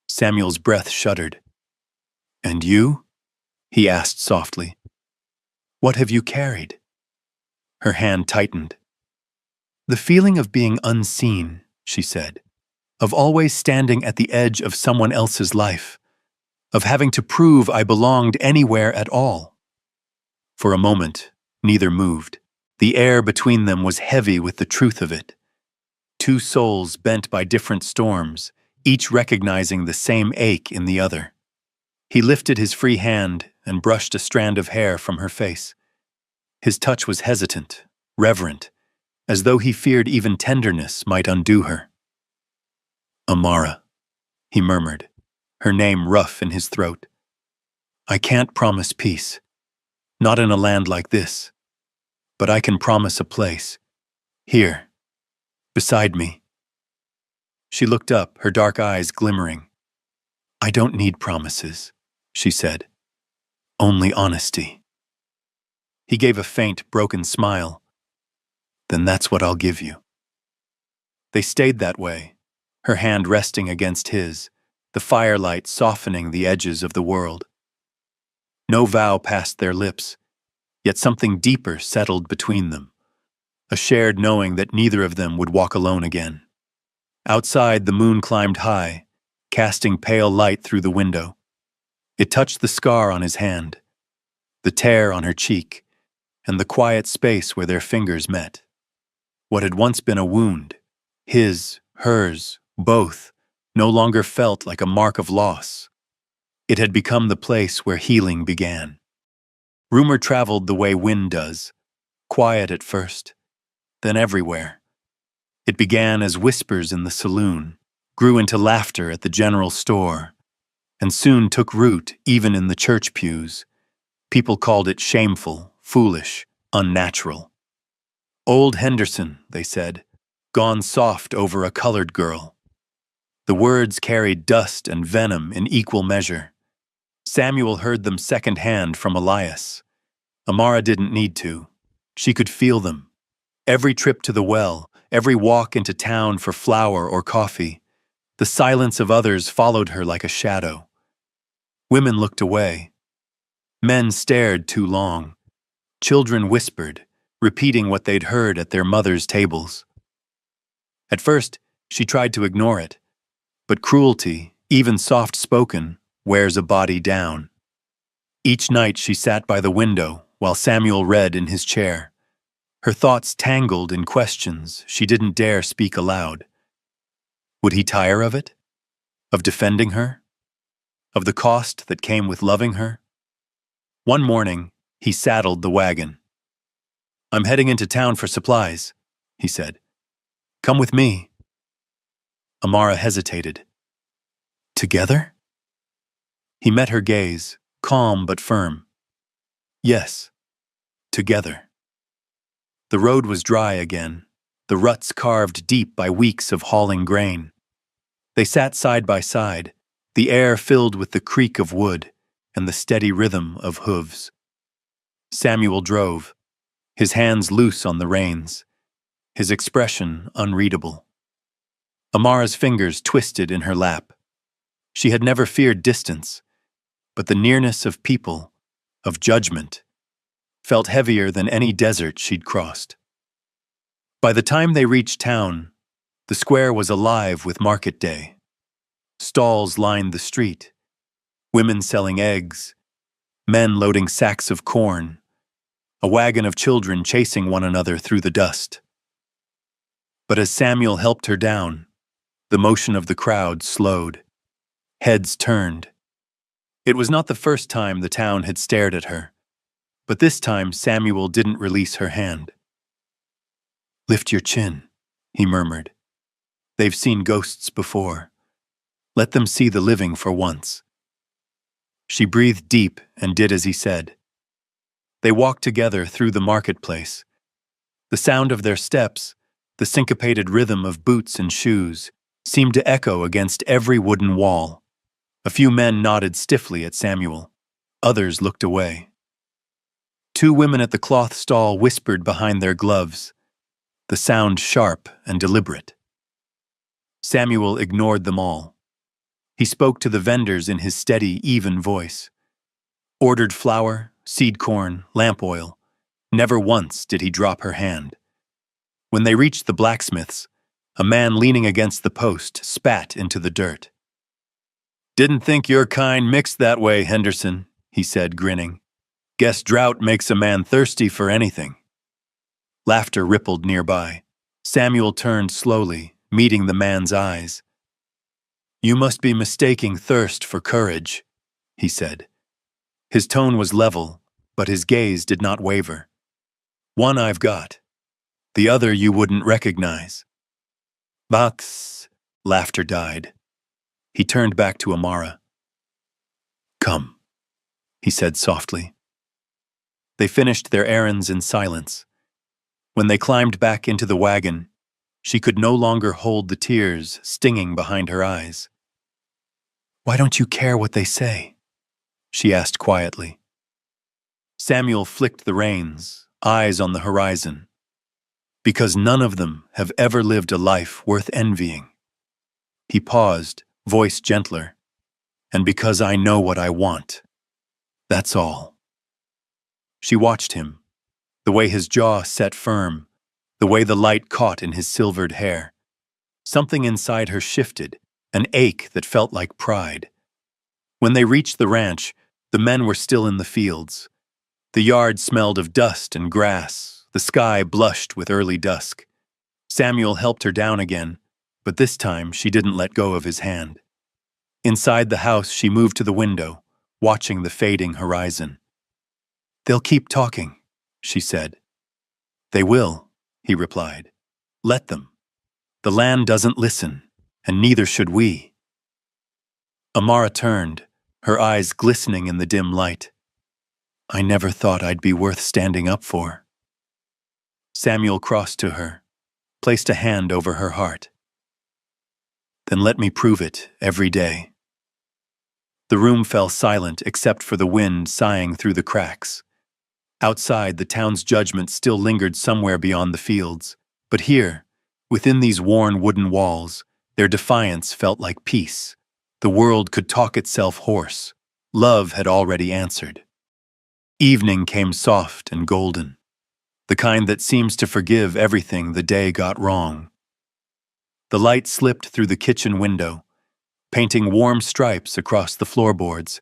Samuel's breath shuddered. "And you?" he asked softly. "What have you carried?" Her hand tightened. "The feeling of being unseen," she said, "of always standing at the edge of someone else's life, of having to prove I belonged anywhere at all." For a moment, neither moved. The air between them was heavy with the truth of it. Two souls bent by different storms, each recognizing the same ache in the other. He lifted his free hand and brushed a strand of hair from her face. His touch was hesitant, reverent, as though he feared even tenderness might undo her. "Amara," he murmured, her name rough in his throat. "I can't promise peace, not in a land like this, but I can promise a place, here, beside me." She looked up, her dark eyes glimmering. "I don't need promises," she said. "Only honesty." He gave a faint, broken smile. "Then that's what I'll give you." They stayed that way, her hand resting against his, the firelight softening the edges of the world. No vow passed their lips, yet something deeper settled between them, a shared knowing that neither of them would walk alone again. Outside, the moon climbed high, casting pale light through the window. It touched the scar on his hand, the tear on her cheek, and the quiet space where their fingers met. What had once been a wound, his, hers, both, no longer felt like a mark of loss. It had become the place where healing began. Rumor traveled the way wind does, quiet at first, then everywhere. It began as whispers in the saloon, grew into laughter at the general store, and soon took root even in the church pews. People called it shameful, foolish, unnatural. Old Henderson, they said, gone soft over a colored girl. The words carried dust and venom in equal measure. Samuel heard them secondhand from Elias. Amara didn't need to. She could feel them. Every trip to the well, every walk into town for flour or coffee, the silence of others followed her like a shadow. Women looked away. Men stared too long. Children whispered, repeating what they'd heard at their mothers' tables. At first, she tried to ignore it, but cruelty, even soft-spoken, wears a body down. Each night she sat by the window while Samuel read in his chair. Her thoughts tangled in questions she didn't dare speak aloud. Would he tire of it? Of defending her? Of the cost that came with loving her? One morning, he saddled the wagon. "I'm heading into town for supplies," he said. "Come with me." Amara hesitated. "Together?" He met her gaze, calm but firm. "Yes, together." The road was dry again, the ruts carved deep by weeks of hauling grain. They sat side by side, the air filled with the creak of wood and the steady rhythm of hooves. Samuel drove, his hands loose on the reins, his expression unreadable. Amara's fingers twisted in her lap. She had never feared distance, but the nearness of people, of judgment, felt heavier than any desert she'd crossed. By the time they reached town, the square was alive with market day. Stalls lined the street, women selling eggs, men loading sacks of corn, a wagon of children chasing one another through the dust. But as Samuel helped her down, the motion of the crowd slowed. Heads turned. It was not the first time the town had stared at her, but this time Samuel didn't release her hand. "Lift your chin," he murmured. "They've seen ghosts before. Let them see the living for once." She breathed deep and did as he said. They walked together through the marketplace. The sound of their steps, the syncopated rhythm of boots and shoes, seemed to echo against every wooden wall. A few men nodded stiffly at Samuel. Others looked away. Two women at the cloth stall whispered behind their gloves, the sound sharp and deliberate. Samuel ignored them all. He spoke to the vendors in his steady, even voice. Ordered flour, seed corn, lamp oil. Never once did he drop her hand. When they reached the blacksmith's, a man leaning against the post spat into the dirt. "Didn't think your kind mixed that way, Henderson," he said, grinning. "Guess drought makes a man thirsty for anything." Laughter rippled nearby. Samuel turned slowly, meeting the man's eyes. "You must be mistaking thirst for courage," he said. His tone was level, but his gaze did not waver. "One I've got. The other you wouldn't recognize." "Box," laughter died. He turned back to Amara. "Come," he said softly. They finished their errands in silence. When they climbed back into the wagon, she could no longer hold the tears stinging behind her eyes. "Why don't you care what they say?" she asked quietly. Samuel flicked the reins, eyes on the horizon. "Because none of them have ever lived a life worth envying." He paused, voice gentler. "And because I know what I want. That's all." She watched him, the way his jaw set firm, the way the light caught in his silvered hair. Something inside her shifted, an ache that felt like pride. When they reached the ranch, the men were still in the fields. The yard smelled of dust and grass, the sky blushed with early dusk. Samuel helped her down again, but this time she didn't let go of his hand. Inside the house, she moved to the window, watching the fading horizon. "They'll keep talking," she said. "They will," he replied. "Let them. The land doesn't listen, and neither should we." Amara turned, her eyes glistening in the dim light. "I never thought I'd be worth standing up for." Samuel crossed to her, placed a hand over her heart. "Then let me prove it every day." The room fell silent except for the wind sighing through the cracks. Outside, the town's judgment still lingered somewhere beyond the fields, but here, within these worn wooden walls, their defiance felt like peace. The world could talk itself hoarse. Love had already answered. Evening came soft and golden, the kind that seems to forgive everything the day got wrong. The light slipped through the kitchen window, painting warm stripes across the floorboards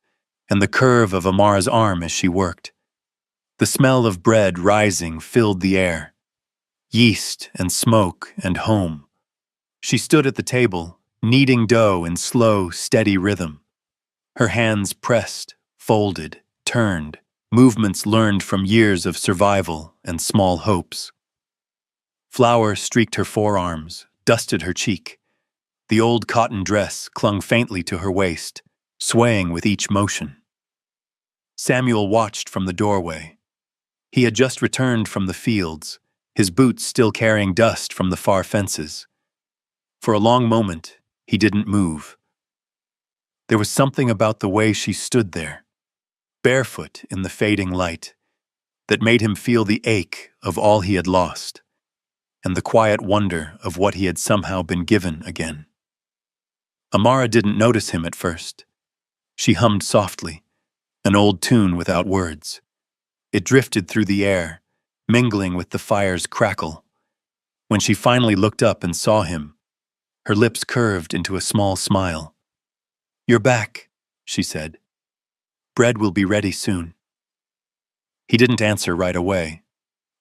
and the curve of Amara's arm as she worked. The smell of bread rising filled the air. Yeast and smoke and home. She stood at the table, kneading dough in slow, steady rhythm. Her hands pressed, folded, turned, movements learned from years of survival and small hopes. Flour streaked her forearms, dusted her cheek. The old cotton dress clung faintly to her waist, swaying with each motion. Samuel watched from the doorway. He had just returned from the fields, his boots still carrying dust from the far fences. For a long moment, he didn't move. There was something about the way she stood there, barefoot in the fading light, that made him feel the ache of all he had lost, and the quiet wonder of what he had somehow been given again. Amara didn't notice him at first. She hummed softly, an old tune without words. It drifted through the air, mingling with the fire's crackle. When she finally looked up and saw him, her lips curved into a small smile. "You're back," she said. "Bread will be ready soon." He didn't answer right away.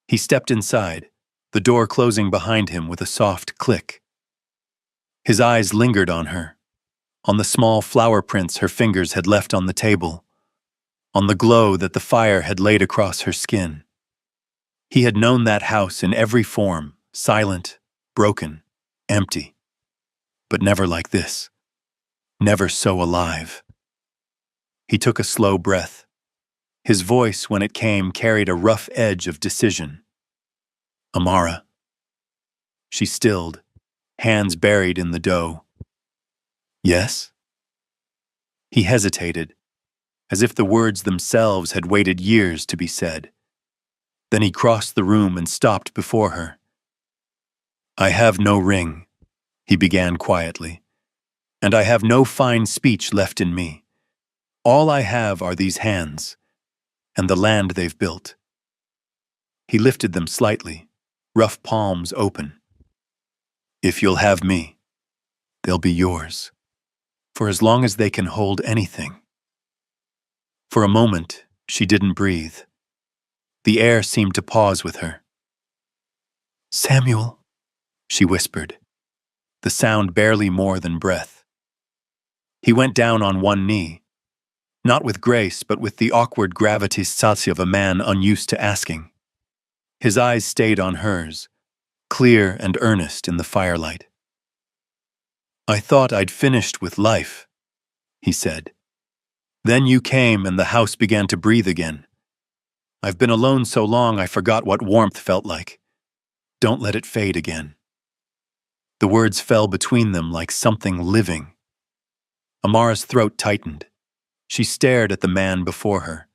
He stepped inside, the door closing behind him with a soft click. His eyes lingered on her, on the small flower prints her fingers had left on the table, on the glow that the fire had laid across her skin. He had known that house in every form, silent, broken, empty. But never like this. Never so alive. He took a slow breath. His voice, when it came, carried a rough edge of decision. "Amara." She stilled, hands buried in the dough. "Yes?" He hesitated, as if the words themselves had waited years to be said. Then he crossed the room and stopped before her. "I have no ring," he began quietly, "and I have no fine speech left in me. All I have are these hands, and the land they've built." He lifted them slightly, rough palms open. "If you'll have me, they'll be yours, for as long as they can hold anything." For a moment, she didn't breathe. The air seemed to pause with her. "Samuel," she whispered, the sound barely more than breath. He went down on one knee, not with grace, but with the awkward gravitas of a man unused to asking. His eyes stayed on hers, clear and earnest in the firelight. "I thought I'd finished with life," he said. "Then you came and the house began to breathe again. I've been alone so long I forgot what warmth felt like. Don't let it fade again." The words fell between them like something living. Amara's throat tightened. She stared at the man before her,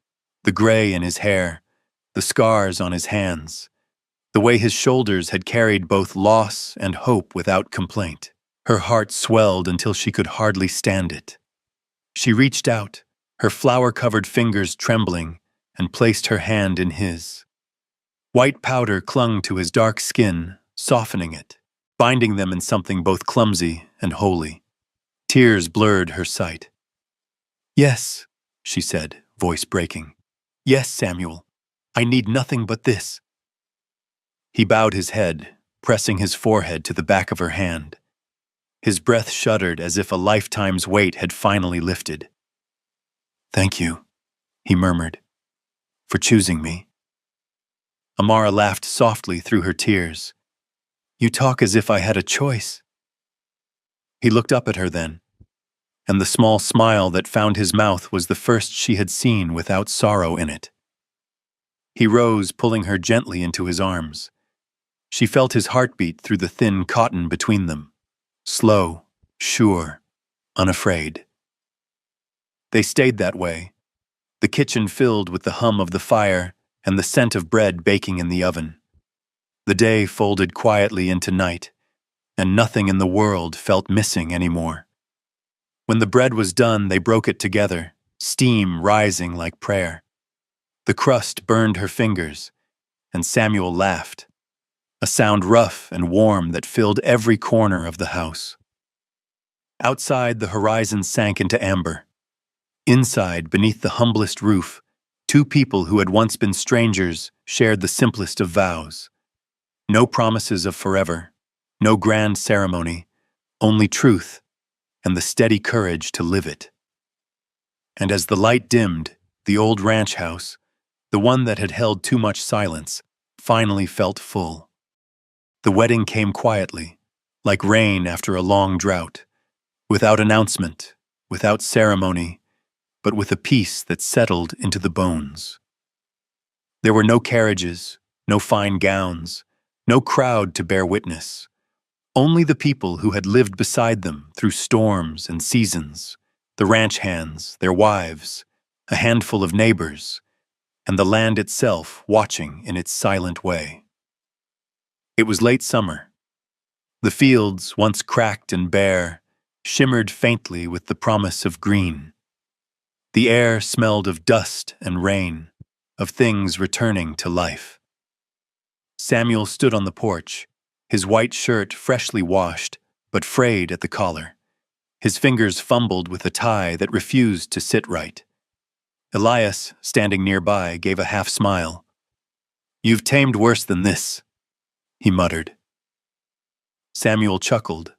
the gray in his hair, the scars on his hands, the way his shoulders had carried both loss and hope without complaint. Her heart swelled until she could hardly stand it. She reached out, her flour-covered fingers trembling, and placed her hand in his. White powder clung to his dark skin, softening it, binding them in something both clumsy and holy. Tears blurred her sight. "Yes," she said, voice breaking. "Yes, Samuel. I need nothing but this." He bowed his head, pressing his forehead to the back of her hand. His breath shuddered as if a lifetime's weight had finally lifted. "Thank you," he murmured, "for choosing me." Amara laughed softly through her tears. "You talk as if I had a choice." He looked up at her then, and the small smile that found his mouth was the first she had seen without sorrow in it. He rose, pulling her gently into his arms. She felt his heartbeat through the thin cotton between them. Slow, sure, unafraid. They stayed that way, the kitchen filled with the hum of the fire and the scent of bread baking in the oven. The day folded quietly into night, and nothing in the world felt missing anymore. When the bread was done, they broke it together, steam rising like prayer. The crust burned her fingers, and Samuel laughed, a sound rough and warm that filled every corner of the house. Outside, the horizon sank into amber. Inside, beneath the humblest roof, two people who had once been strangers shared the simplest of vows. No promises of forever, no grand ceremony, only truth and the steady courage to live it. And as the light dimmed, the old ranch house, the one that had held too much silence, finally felt full. The wedding came quietly, like rain after a long drought, without announcement, without ceremony, but with a peace that settled into the bones. There were no carriages, no fine gowns, no crowd to bear witness. Only the people who had lived beside them through storms and seasons, the ranch hands, their wives, a handful of neighbors, and the land itself watching in its silent way. It was late summer. The fields, once cracked and bare, shimmered faintly with the promise of green. The air smelled of dust and rain, of things returning to life. Samuel stood on the porch, his white shirt freshly washed, but frayed at the collar. His fingers fumbled with a tie that refused to sit right. Elias, standing nearby, gave a half smile. "You've tamed worse than this," he muttered. Samuel chuckled,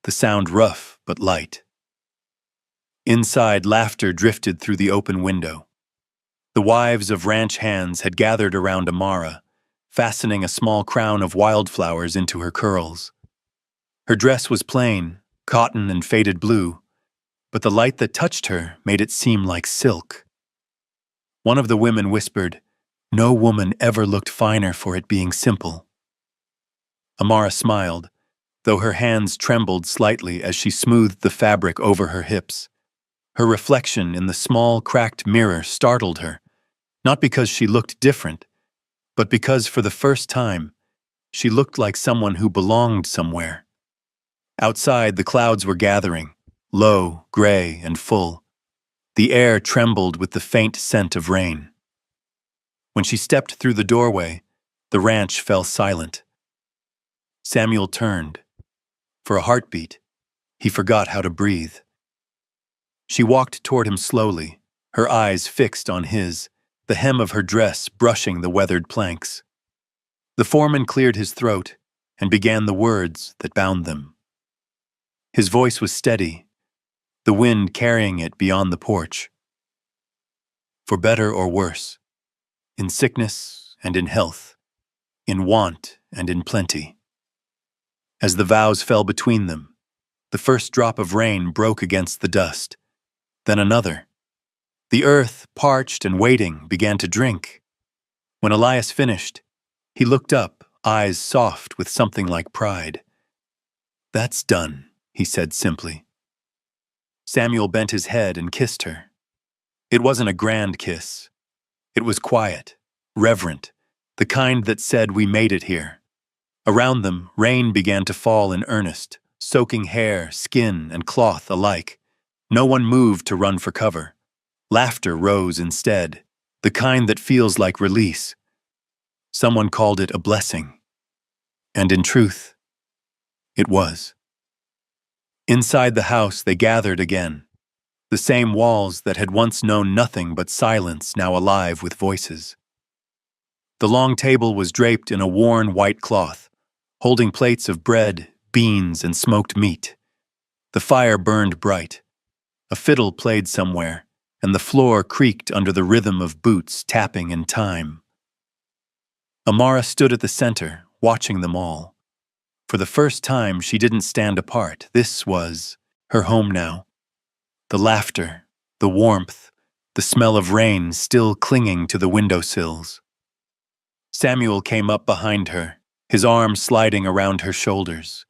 the sound rough but light. Inside, laughter drifted through the open window. The wives of ranch hands had gathered around Amara, fastening a small crown of wildflowers into her curls. Her dress was plain, cotton and faded blue, but the light that touched her made it seem like silk. One of the women whispered, "No woman ever looked finer for it being simple." Amara smiled, though her hands trembled slightly as she smoothed the fabric over her hips. Her reflection in the small, cracked mirror startled her, not because she looked different, but because for the first time, she looked like someone who belonged somewhere. Outside, the clouds were gathering, low, gray, and full. The air trembled with the faint scent of rain. When she stepped through the doorway, the ranch fell silent. Samuel turned. For a heartbeat, he forgot how to breathe. She walked toward him slowly, her eyes fixed on his, the hem of her dress brushing the weathered planks. The foreman cleared his throat and began the words that bound them. His voice was steady, the wind carrying it beyond the porch. For better or worse, in sickness and in health, in want and in plenty. As the vows fell between them, the first drop of rain broke against the dust, then another. The earth, parched and waiting, began to drink. When Elias finished, he looked up, eyes soft with something like pride. "That's done," he said simply. Samuel bent his head and kissed her. It wasn't a grand kiss. It was quiet, reverent, the kind that said, "We made it here." Around them, rain began to fall in earnest, soaking hair, skin, and cloth alike. No one moved to run for cover. Laughter rose instead, the kind that feels like release. Someone called it a blessing. And in truth, it was. Inside the house they gathered again, the same walls that had once known nothing but silence now alive with voices. The long table was draped in a worn white cloth, holding plates of bread, beans, and smoked meat. The fire burned bright. A fiddle played somewhere, and the floor creaked under the rhythm of boots tapping in time. Amara stood at the center, watching them all. For the first time, she didn't stand apart. This was her home now. The laughter, the warmth, the smell of rain still clinging to the windowsills. Samuel came up behind her, his arm sliding around her shoulders.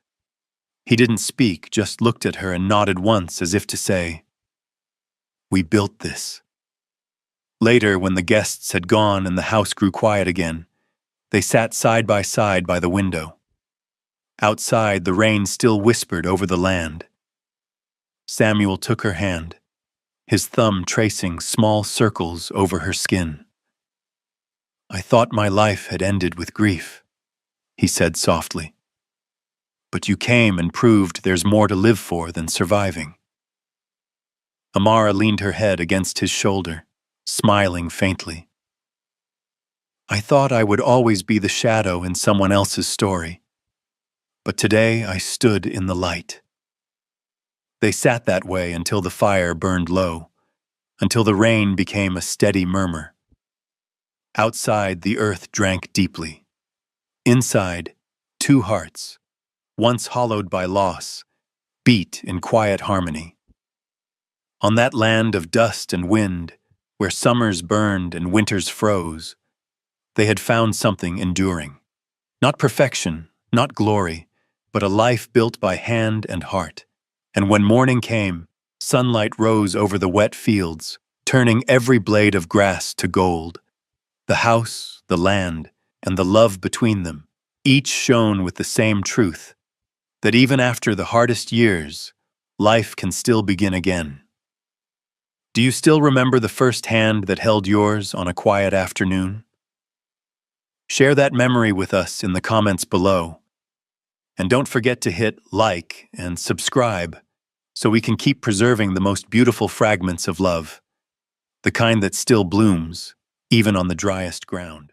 He didn't speak, just looked at her and nodded once as if to say, "We built this." Later, when the guests had gone and the house grew quiet again, they sat side by the window. Outside, the rain still whispered over the land. Samuel took her hand, his thumb tracing small circles over her skin. "I thought my life had ended with grief," he said softly. "But you came and proved there's more to live for than surviving." Amara leaned her head against his shoulder, smiling faintly. "I thought I would always be the shadow in someone else's story. But today I stood in the light." They sat that way until the fire burned low, until the rain became a steady murmur. Outside, the earth drank deeply. Inside, two hearts, once hollowed by loss, beat in quiet harmony. On that land of dust and wind, where summers burned and winters froze, they had found something enduring. Not perfection, not glory, but a life built by hand and heart. And when morning came, sunlight rose over the wet fields, turning every blade of grass to gold. The house, the land, and the love between them, each shone with the same truth, that even after the hardest years, life can still begin again. Do you still remember the first hand that held yours on a quiet afternoon? Share that memory with us in the comments below. And don't forget to hit like and subscribe so we can keep preserving the most beautiful fragments of love, the kind that still blooms, even on the driest ground.